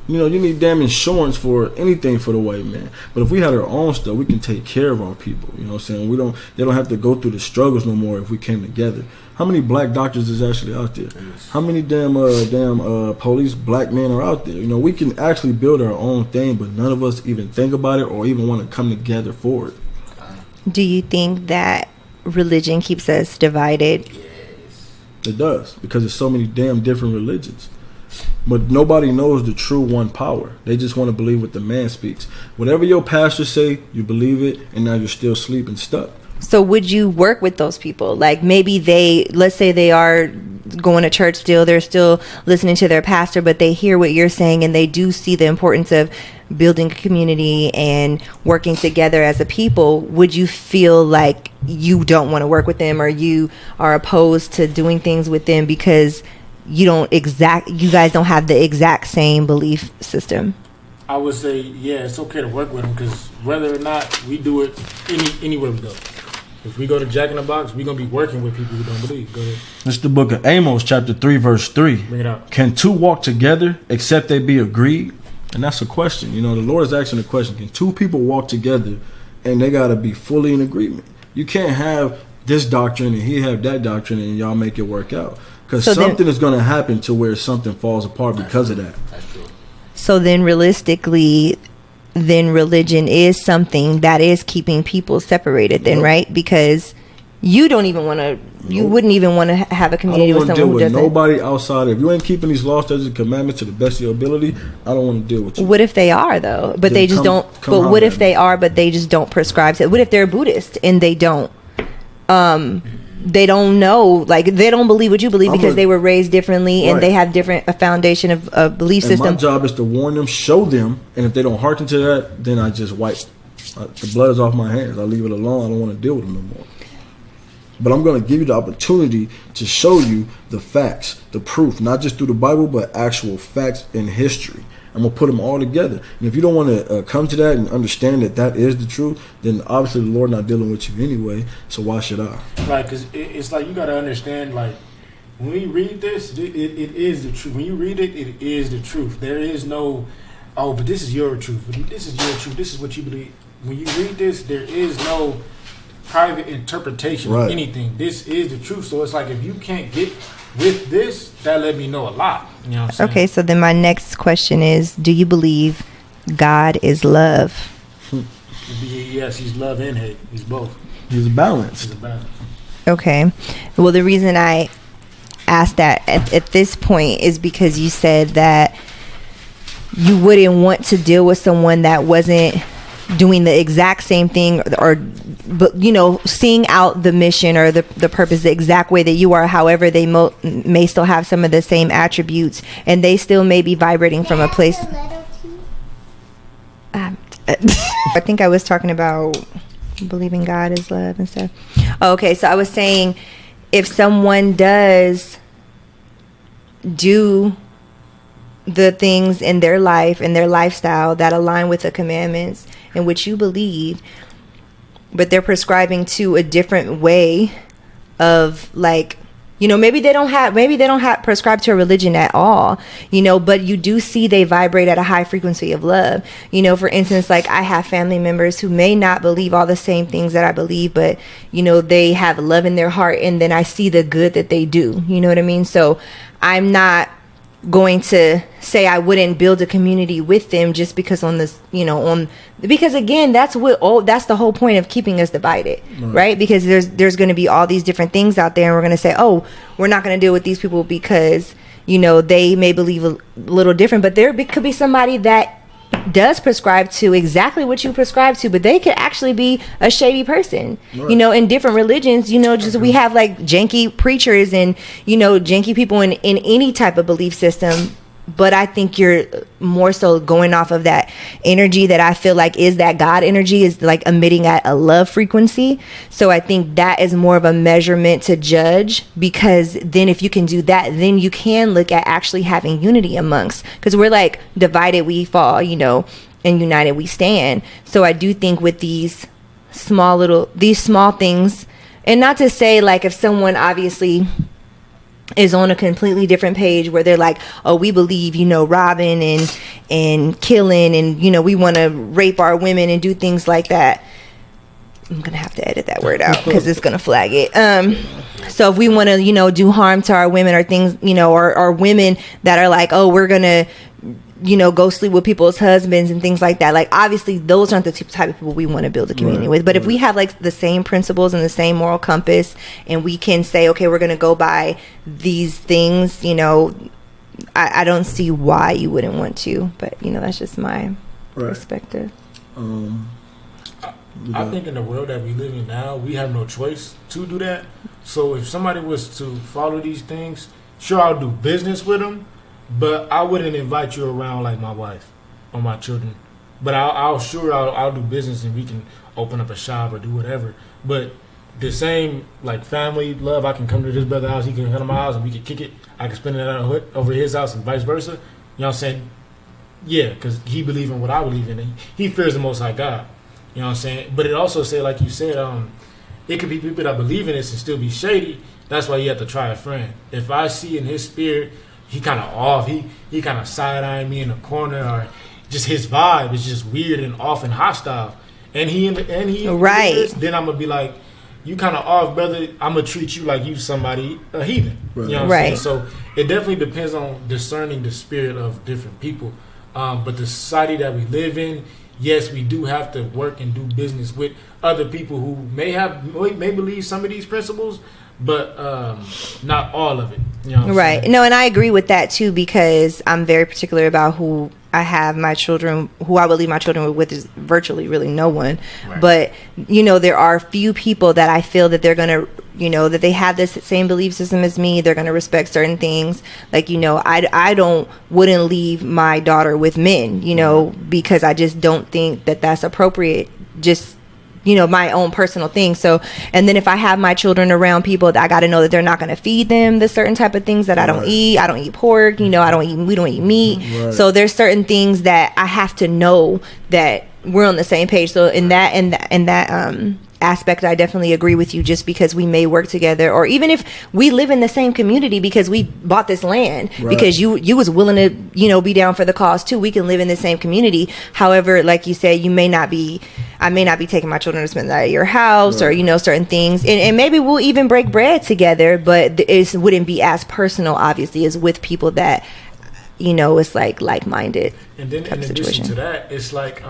You know, you need damn insurance for anything for the white man. But if we had our own stuff, we can take care of our people. You know what I'm saying? They don't have to go through the struggles no more if we came together. How many black doctors is actually out there? How many damn police black men are out there? You know, we can actually build our own thing, but none of us even think about it or even want to come together for it. Do you think that religion keeps us divided? Yes. It does, because there's so many damn different religions. But nobody knows the true one power. They just want to believe what the man speaks. Whatever your pastor say, you believe it, and now you're still sleeping stuck. So would you work with those people? Like maybe let's say they are going to church still, they're still listening to their pastor, but they hear what you're saying and they do see the importance of building a community and working together as a people. Would you feel like you don't want to work with them, or you are opposed to doing things with them because you guys don't have the exact same belief system? I would say, yeah, it's okay to work with them, because whether or not we do it anywhere we go. If we go to Jack in the Box, we're going to be working with people who don't believe. Go ahead. It's the book of Amos, chapter 3, verse 3. Bring it out. Can two walk together except they be agreed? And that's a question. You know, the Lord is asking a question. Can two people walk together and they got to be fully in agreement? You can't have this doctrine and he have that doctrine and y'all make it work out. Because something is going to happen to where something falls apart because of that. That's true. So then realistically, religion is something that is keeping people separated then, right? Because you don't even want to, you wouldn't even want to have a community with someone who doesn't. Nobody outside. If you ain't keeping these laws, statutes, and commandments to the best of your ability, I don't want to deal with you. What if they are though? But they just don't. But what if they are, but they just don't prescribe to? What if they're Buddhist and they don't? They don't know, like they don't believe what you believe because they were raised differently and they have a foundation of belief system. My job is to warn them, show them, and if they don't hearken to that, then I just wipe. The blood is off my hands. I leave it alone. I don't want to deal with them no more. But I'm going to give you the opportunity to show you the facts, the proof, not just through the Bible, but actual facts in history. I'm going to put them all together. And if you don't want to come to that and understand that that is the truth, then obviously the Lord not dealing with you anyway, so why should I? Right, because it's like you got to understand, like, when we read this, it is the truth. When you read it, it is the truth. There is no, oh, but this is your truth. This is your truth. This is what you believe. When you read this, there is no private interpretation of anything. This is the truth. So it's like if you can't get with this, that let me know a lot. You know what I'm saying? Okay, so then my next question is, do you believe God is love? Yes, he's love and hate. He's both. He's balanced. He's a balance. Okay. Well, the reason I asked that at this point is because you said that you wouldn't want to deal with someone that wasn't doing the exact same thing or but you know, seeing out the mission or the purpose the exact way that you are. However, they may still have some of the same attributes and they still may be vibrating from a place. I think I was talking about believing God is love and stuff. Okay, so I was saying if someone does do the things in their life and their lifestyle that align with the commandments in which you believe, but they're prescribing to a different way of, like, you know, maybe they don't have prescribed to a religion at all, you know, but you do see they vibrate at a high frequency of love. You know, for instance, like, I have family members who may not believe all the same things that I believe, but, you know, they have love in their heart, and then I see the good that they do. You know what I mean? So I'm not going to say I wouldn't build a community with them just because on this, you know, because again, that's the whole point of keeping us divided, right? Because there's going to be all these different things out there, and we're going to say, oh, we're not going to deal with these people because, you know, they may believe a little different, but there could be somebody that does prescribe to exactly what you prescribe to, but they could actually be a shady person. You know, in different religions, you know, just we have like janky preachers and, you know, janky people in any type of belief system. But I think you're more so going off of that energy that I feel like is that God energy, is like emitting at a love frequency. So I think that is more of a measurement to judge, because then if you can do that, then you can look at actually having unity amongst, because we're like divided we fall, you know, and united we stand. So I do think with these small things, and not to say like if someone obviously is on a completely different page where they're like, oh, we believe, you know, robbing and killing, and, you know, we want to rape our women and do things like that. I'm gonna have to edit that word out because it's gonna flag it. So if we want to, you know, do harm to our women or things, you know, or women that are like, oh, we're gonna, you know, go sleep with people's husbands and things like that. Like, obviously, those aren't the type of people we want to build a community with. But if we have like the same principles and the same moral compass, and we can say, okay, we're going to go by these things, you know, I don't see why you wouldn't want to. But, you know, that's just my perspective. I think in the world that we live in now, we have no choice to do that. So if somebody was to follow these things, sure, I'll do business with them. But I wouldn't invite you around like my wife or my children. But I'll do business, and we can open up a shop or do whatever. But the same like family love, I can come to this brother's house, he can come to my house, and we can kick it. I can spend it over his house and vice versa. You know what I'm saying? Yeah, because he believes in what I believe in. He fears the Most High God. You know what I'm saying? But it also say, like you said, it could be people that believe in this and still be shady. That's why you have to try a friend. If I see in his spirit, he kind of off. He kind of side-eyeing me in the corner, or just his vibe is just weird and off and hostile. And he right. This, then I'm gonna be like, you kind of off, brother. I'm gonna treat you like you somebody a heathen. You know what I'm saying? So it definitely depends on discerning the spirit of different people. But the society that we live in, yes, we do have to work and do business with other people who may believe some of these principles, but not all of it. You know right. Saying? No, and I agree with that too, because I'm very particular about who I have my children, who I will leave my children with is virtually really no one. Right. But, you know, there are few people that I feel that they're going to, you know, that they have this same belief system as me. They're going to respect certain things. Like, you know, I wouldn't leave my daughter with men, you know, because I just don't think that that's appropriate. Just, you know, my own personal thing. So, and then if I have my children around people, I got to know that they're not going to feed them the certain type of things that I don't eat. I don't eat pork, you know, we don't eat meat. Right. So there's certain things that I have to know that we're on the same page. So in that aspect, I definitely agree with you, just because we may work together, or even if we live in the same community because we bought this land, because you was willing to, you know, be down for the cause too. We can live in the same community. However, like you said, I may not be taking my children to spend the night at your house, or, you know, certain things, and maybe we'll even break bread together, but it wouldn't be as personal, obviously, as with people that, you know, it's like-minded. And then in addition to that, it's like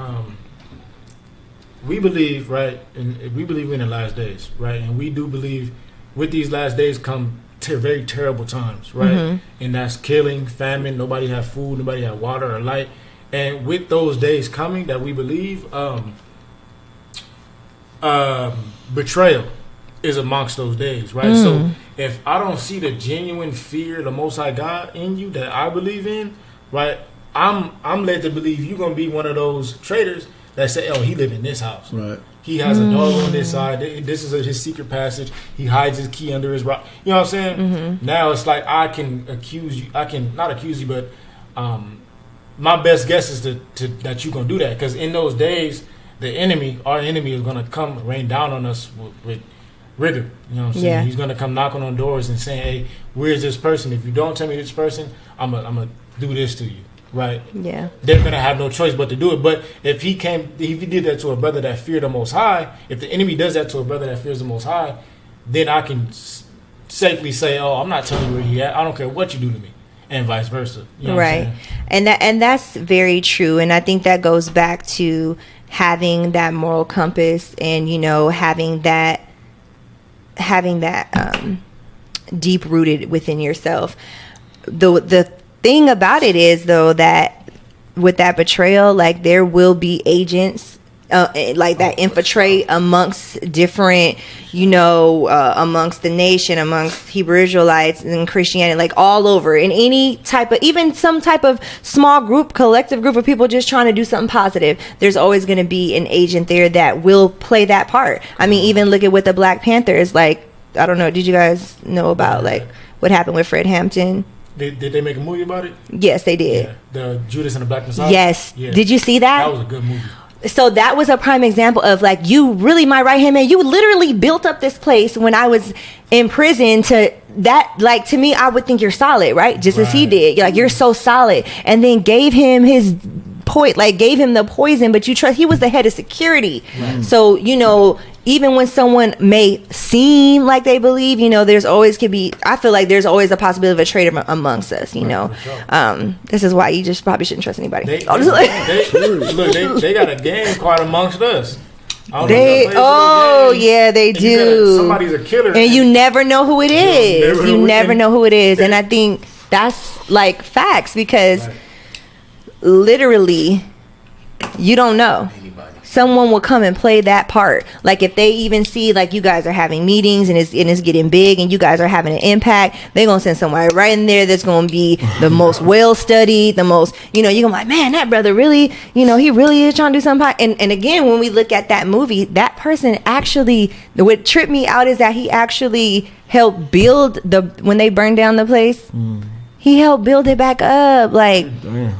we believe, right, and we believe in the last days, right, and we do believe with these last days come very terrible times, right, and that's killing, famine, nobody have food, nobody have water or light, and with those days coming that we believe, betrayal is amongst those days, right? So if I don't see the genuine fear of the Most High God in you that I believe in, right, I'm led to believe you're gonna be one of those traitors that say, "Oh, he live in this house. Right. He has a dog on this side. This is his secret passage. He hides his key under his rock." You know what I'm saying? Mm-hmm. Now it's like I can accuse you. I can not accuse you, but my best guess is that you're gonna do that, because in those days, our enemy, is gonna come rain down on us with rigor. You know what I'm saying? Yeah. He's gonna come knocking on doors and saying, "Hey, where's this person? If you don't tell me this person, I'm gonna do this to you." Right? Yeah. They're gonna have no choice but to do it. But if he did that to a brother that feared the Most High, if the enemy does that to a brother that fears the Most High, then I can safely say, "Oh, I'm not telling you where he at. I don't care what you do to me," and vice versa. You know Right. And that's very true. And I think that goes back to having that moral compass, and having that deep rooted within yourself. The thing about it is, though, that with that betrayal, like, there will be agents like that infiltrate amongst different, amongst the nation, amongst Hebrew Israelites and Christianity, like all over, in any type of, even some type of small group, collective group of people just trying to do something positive. There's always going to be an agent there that will play that part. I mean, even look at with the Black Panthers. Like, I don't know, did you guys know about like what happened with Fred Hampton? Did they make a movie about it? Yes, they did. Yeah. The Judas and the Black Messiah? Yes. Yeah. Did you see that? That was a good movie. So that was a prime example of, like, you really, my right hand man, you literally built up this place when I was in prison to that. Like, to me, I would think you're solid, right? Just as he did. Like, you're so solid. And then gave him his gave him the poison, but you trust, he was the head of security. Right. So, even when someone may seem like they believe, there's always I feel like there's always a possibility of a traitor amongst us, Sure. This is why you just probably shouldn't trust anybody. They got a gang quite amongst us. They do. Somebody's a killer. And you never know who it is. You never know who it is. And I think that's like facts, because literally you don't know. Someone will come and play that part. Like, if they even see, like, you guys are having meetings and it's getting big and you guys are having an impact, they're going to send somebody right in there that's going to be the most well-studied, the most, you're going to be like, man, that brother really, he really is trying to do something. And again, when we look at that movie, that person actually, what tripped me out is that he actually helped build when they burned down the place, he helped build it back up. Like, damn.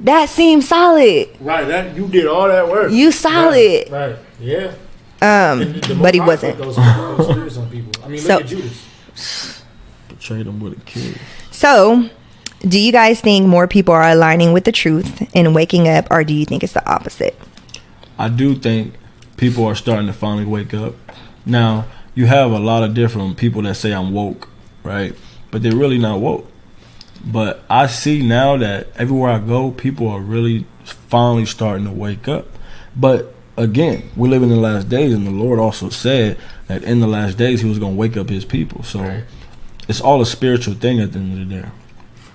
That seems solid. Right, that you did all that work. You solid. Right. Yeah. But he wasn't. Those on people. I mean, look at Judas. Betrayed him with a kid. So, do you guys think more people are aligning with the truth and waking up, or do you think it's the opposite? I do think people are starting to finally wake up. Now, you have a lot of different people that say I'm woke, right? But they're really not woke. But I see now that everywhere I go, people are really finally starting to wake up. But again, we live in the last days, and the Lord also said that in the last days he was going to wake up his people. So it's all a spiritual thing at the end of the day.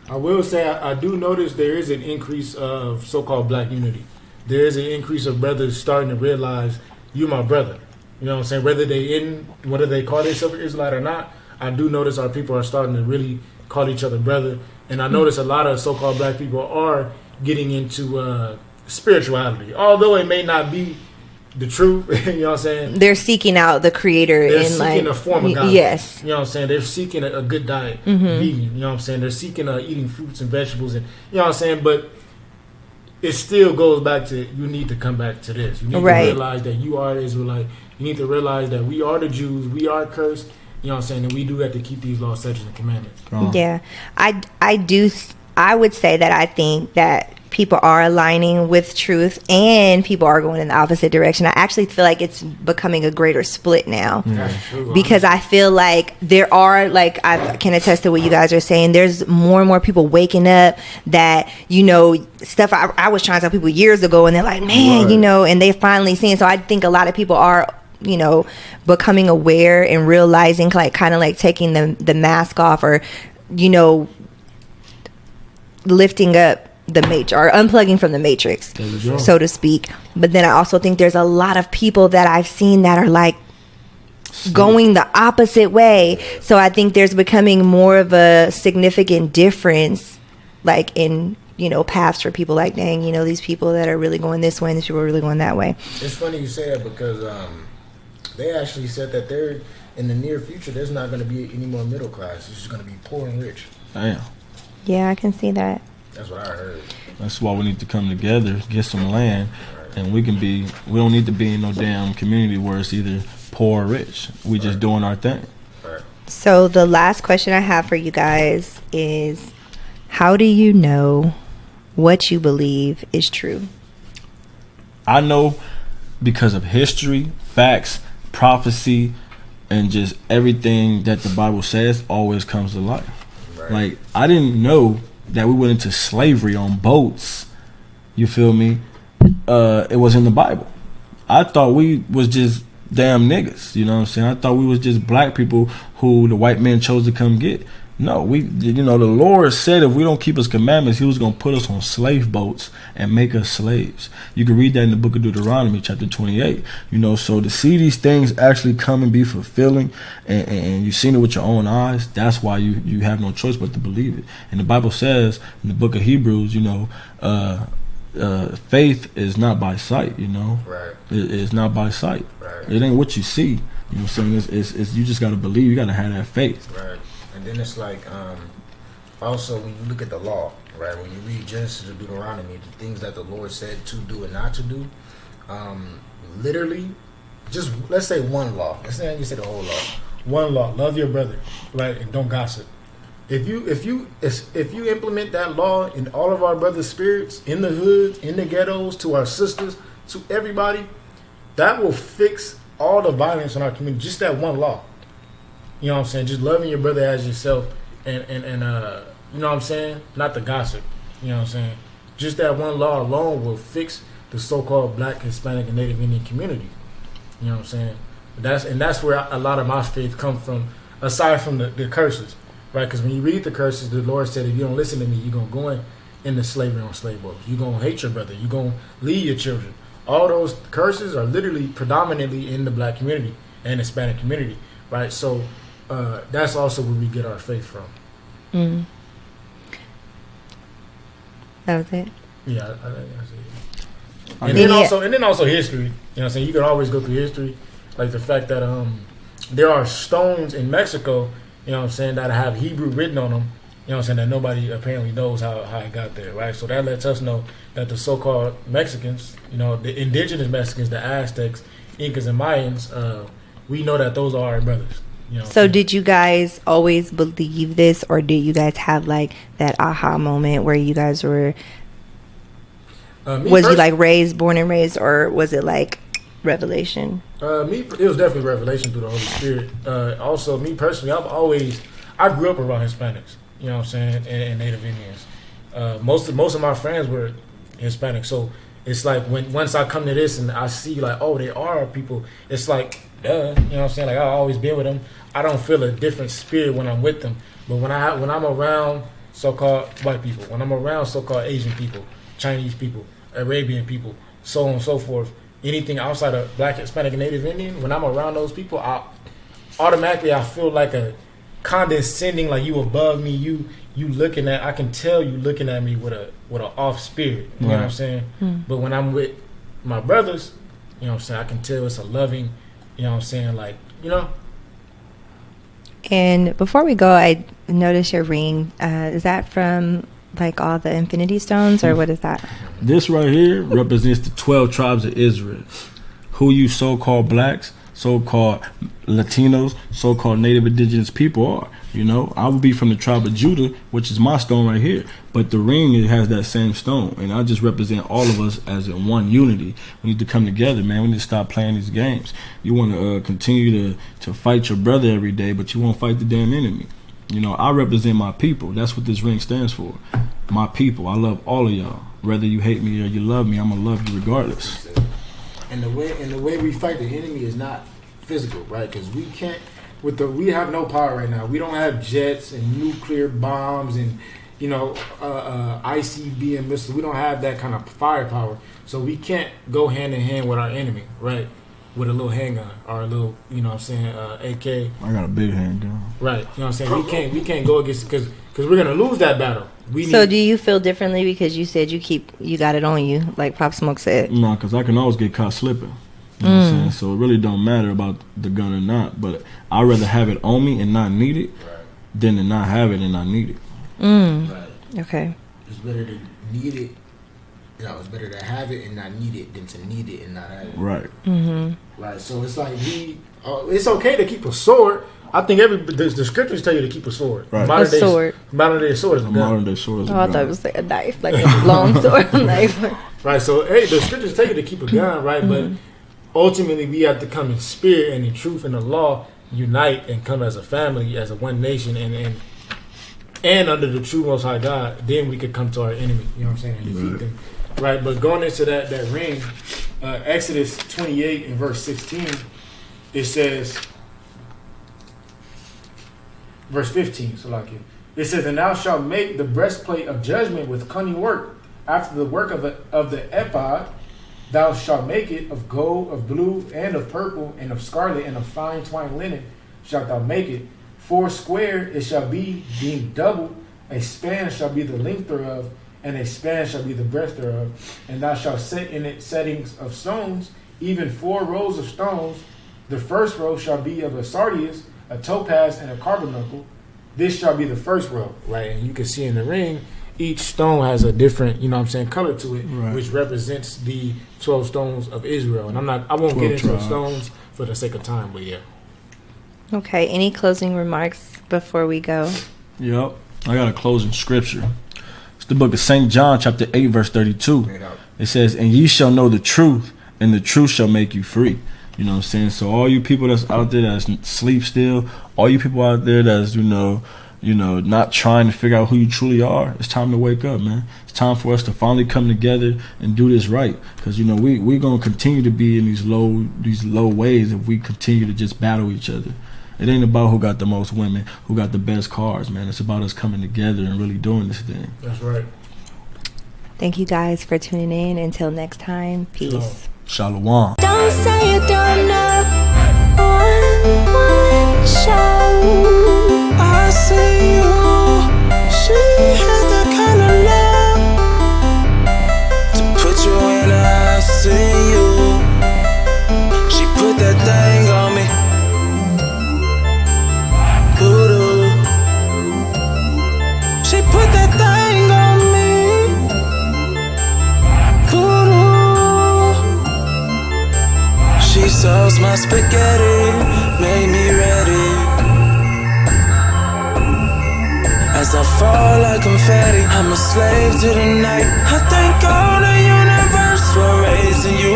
I will say I do notice there is an increase of so-called black unity. There is an increase of brothers starting to realize, you my brother. You know what I'm saying? Whether they call themselves Israelite or not, I do notice our people are starting to really call each other brother. And I notice a lot of so-called black people are getting into spirituality. Although it may not be the truth, you know what I'm saying? They're seeking out the creator. They're seeking a form of God. Yes. You know what I'm saying? They're seeking a good diet, vegan, you know what I'm saying? They're seeking eating fruits and vegetables, and you know what I'm saying? But it still goes back to, you need to come back to this. You need to realize that you are Israelite. You need to realize that we are the Jews. We are cursed. You know what I'm saying? And we do have to keep these laws, statutes, and commandments. Yeah. I would say that I think that people are aligning with truth and people are going in the opposite direction. I actually feel like it's becoming a greater split now. Because I feel like there are, like, I can attest to what you guys are saying, there's more and more people waking up that, stuff I was trying to tell people years ago, and they're like, man, and they finally seeing. So I think a lot of people are, becoming aware and realizing, like, kind of like taking the mask off, or, lifting up the matrix, or unplugging from the matrix, so to speak. But then I also think there's a lot of people that I've seen that are like going the opposite way. So I think there's becoming more of a significant difference, like, in paths for people. Like, dang, these people that are really going this way and these people are really going that way. It's funny you say that because they actually said that they're in the near future. There's not going to be any more middle class. It's just going to be poor and rich. Damn. Yeah, I can see that. That's what I heard. That's why we need to come together, get some land, and we don't need to be in no damn community where it's either poor or rich. We just doing our thing. Right. So the last question I have for you guys is, how do you know what you believe is true? I know because of history, facts, prophecy, and just everything that the Bible says always comes to life. Right. Like, I didn't know that we went into slavery on boats. You feel me? It was in the Bible. I thought we was just damn niggas. You know what I'm saying? I thought we was just black people who the white man chose to come get. No, the Lord said if we don't keep his commandments, he was going to put us on slave boats and make us slaves. You can read that in the book of Deuteronomy, chapter 28. So to see these things actually come and be fulfilling, and you've seen it with your own eyes, that's why you have no choice but to believe it. And the Bible says in the book of Hebrews, faith is not by sight, Right. It's not by sight. Right. It ain't what you see. You know what I'm saying? It's you just got to believe. You got to have that faith. Right. And then it's like, also when you look at the law, right? When you read Genesis to Deuteronomy, the things that the Lord said to do and not to do, literally, just let's say one law. Let's not even say the whole law. One law: love your brother, right, and don't gossip. If you implement that law in all of our brothers' spirits, in the hoods, in the ghettos, to our sisters, to everybody, that will fix all the violence in our community. Just that one law. You know what I'm saying? Just loving your brother as yourself, and you know what I'm saying? Not the gossip. You know what I'm saying? Just that one law alone will fix the so-called Black, Hispanic, and Native Indian community. You know what I'm saying? That's where a lot of my faith comes from, aside from the curses, right? Because when you read the curses, the Lord said, if you don't listen to me, you're going to go into slavery on slave boats. You're going to hate your brother. You're going to leave your children. All those curses are literally predominantly in the Black community and Hispanic community, right? So that's also where we get our faith from. Mm. That was it? Yeah, I think that's it. And then also history. You know what I'm saying? You can always go through history. Like the fact that there are stones in Mexico, you know what I'm saying, that have Hebrew written on them, you know what I'm saying, that nobody apparently knows how it got there, right? So that lets us know that the so-called Mexicans, the indigenous Mexicans, the Aztecs, Incas, and Mayans, we know that those are our brothers. So did you guys always believe this, or did you guys have like that aha moment where you guys were, was you like born and raised, or was it like revelation? It was definitely revelation through the Holy Spirit. Also, me personally, I grew up around Hispanics, you know what I'm saying, and Native Indians. Most of my friends were Hispanic, so it's like once I come to this and I see like, oh, they are people, it's like, duh, you know what I'm saying? Like, I've always been with them. I don't feel a different spirit when I'm with them. But when I'm around so-called white people, when I'm around so-called Asian people, Chinese people, Arabian people, so on and so forth, anything outside of Black, Hispanic, and Native Indian, when I'm around those people, I feel like a condescending, like you above me, you looking at, I can tell you looking at me with a off spirit, you know what I'm saying? But when I'm with my brothers, you know what I'm saying, I can tell it's a loving, you know what I'm saying, like, And before we go, I noticed your ring. Is that from like all the infinity stones, or what is that? This right here represents the 12 tribes of Israel. Who you so-called blacks, so-called Latinos, so-called Native Indigenous people are. I would be from the tribe of Judah, which is my stone right here. But the ring, it has that same stone. And I just represent all of us as in one unity. We need to come together, man. We need to stop playing these games. You want to continue to fight your brother every day, but you won't fight the damn enemy. I represent my people. That's what this ring stands for. My people. I love all of y'all. Whether you hate me or you love me, I'm going to love you regardless. And the way we fight the enemy is not physical, right? Because we can't. We have no power right now. We don't have jets and nuclear bombs and ICB and missiles. We don't have that kind of firepower, so we can't go hand in hand with our enemy, right? With a little handgun or a little, AK. I got a big handgun. Right, you know what I'm saying. We can't go against, because we're gonna lose that battle. So do you feel differently because you said you got it on you, like Pop Smoke said? No, because I can always get caught slipping. You know what I'm saying? So it really don't matter about the gun or not. But I'd rather have it on me and not need it than to not have it and not need it. Right. Okay. It's better to need it. It's better to have it and not need it than to need it and not have it. Right. Right. So it's like it's okay to keep a sword. I think the scriptures tell you to keep a sword. Right. Modern A sword. Modern day sword is a gun. Modern day sword is a Oh, I gun. thought it was like a knife, like a long sword knife. Right. So the scriptures tell you to keep a gun, right? But ultimately, we have to come in spirit and in truth and the law, unite and come as a family, as a one nation, and under the true Most High God. Then we could come to our enemy. You know what I'm saying? And defeat them. Right. But going into that ring, Exodus 28 and verse 16, it says. Verse 15, so like it says, and thou shalt make the breastplate of judgment with cunning work. After the work of the ephod, thou shalt make it of gold, of blue, and of purple, and of scarlet, and of fine twined linen shalt thou make it. 4 square it shall be, being double. A span shall be the length thereof, and a span shall be the breadth thereof. And thou shalt set in it settings of stones, even 4 rows of stones. The first row shall be of a sardius, a topaz, and a carbuncle. This shall be the first row, right? And you can see in the ring, each stone has a different, color to it, which represents the 12 stones of Israel. And I won't get into the stones for the sake of time, but yeah. Okay, any closing remarks before we go? Yep. I got a closing scripture. It's the book of St. John, chapter 8, verse 32. It says, and ye shall know the truth, and the truth shall make you free. You know what I'm saying? So all you people that's out there that's sleep still, all you people out there that's, not trying to figure out who you truly are, it's time to wake up, man. It's time for us to finally come together and do this right. Because, we're going to continue to be in these low ways if we continue to just battle each other. It ain't about who got the most women, who got the best cars, man. It's about us coming together and really doing this thing. That's right. Thank you guys for tuning in. Until next time, peace. Shalom. Don't say you don't know one show. I see you. She has that kind of love to put you in a I see you. She put that thing on me. Voodoo. She put that thing on me. Voodoo. She sauced my spaghetti, made me ready. As I fall like confetti, I'm a slave to the night. I thank all the universe for raising you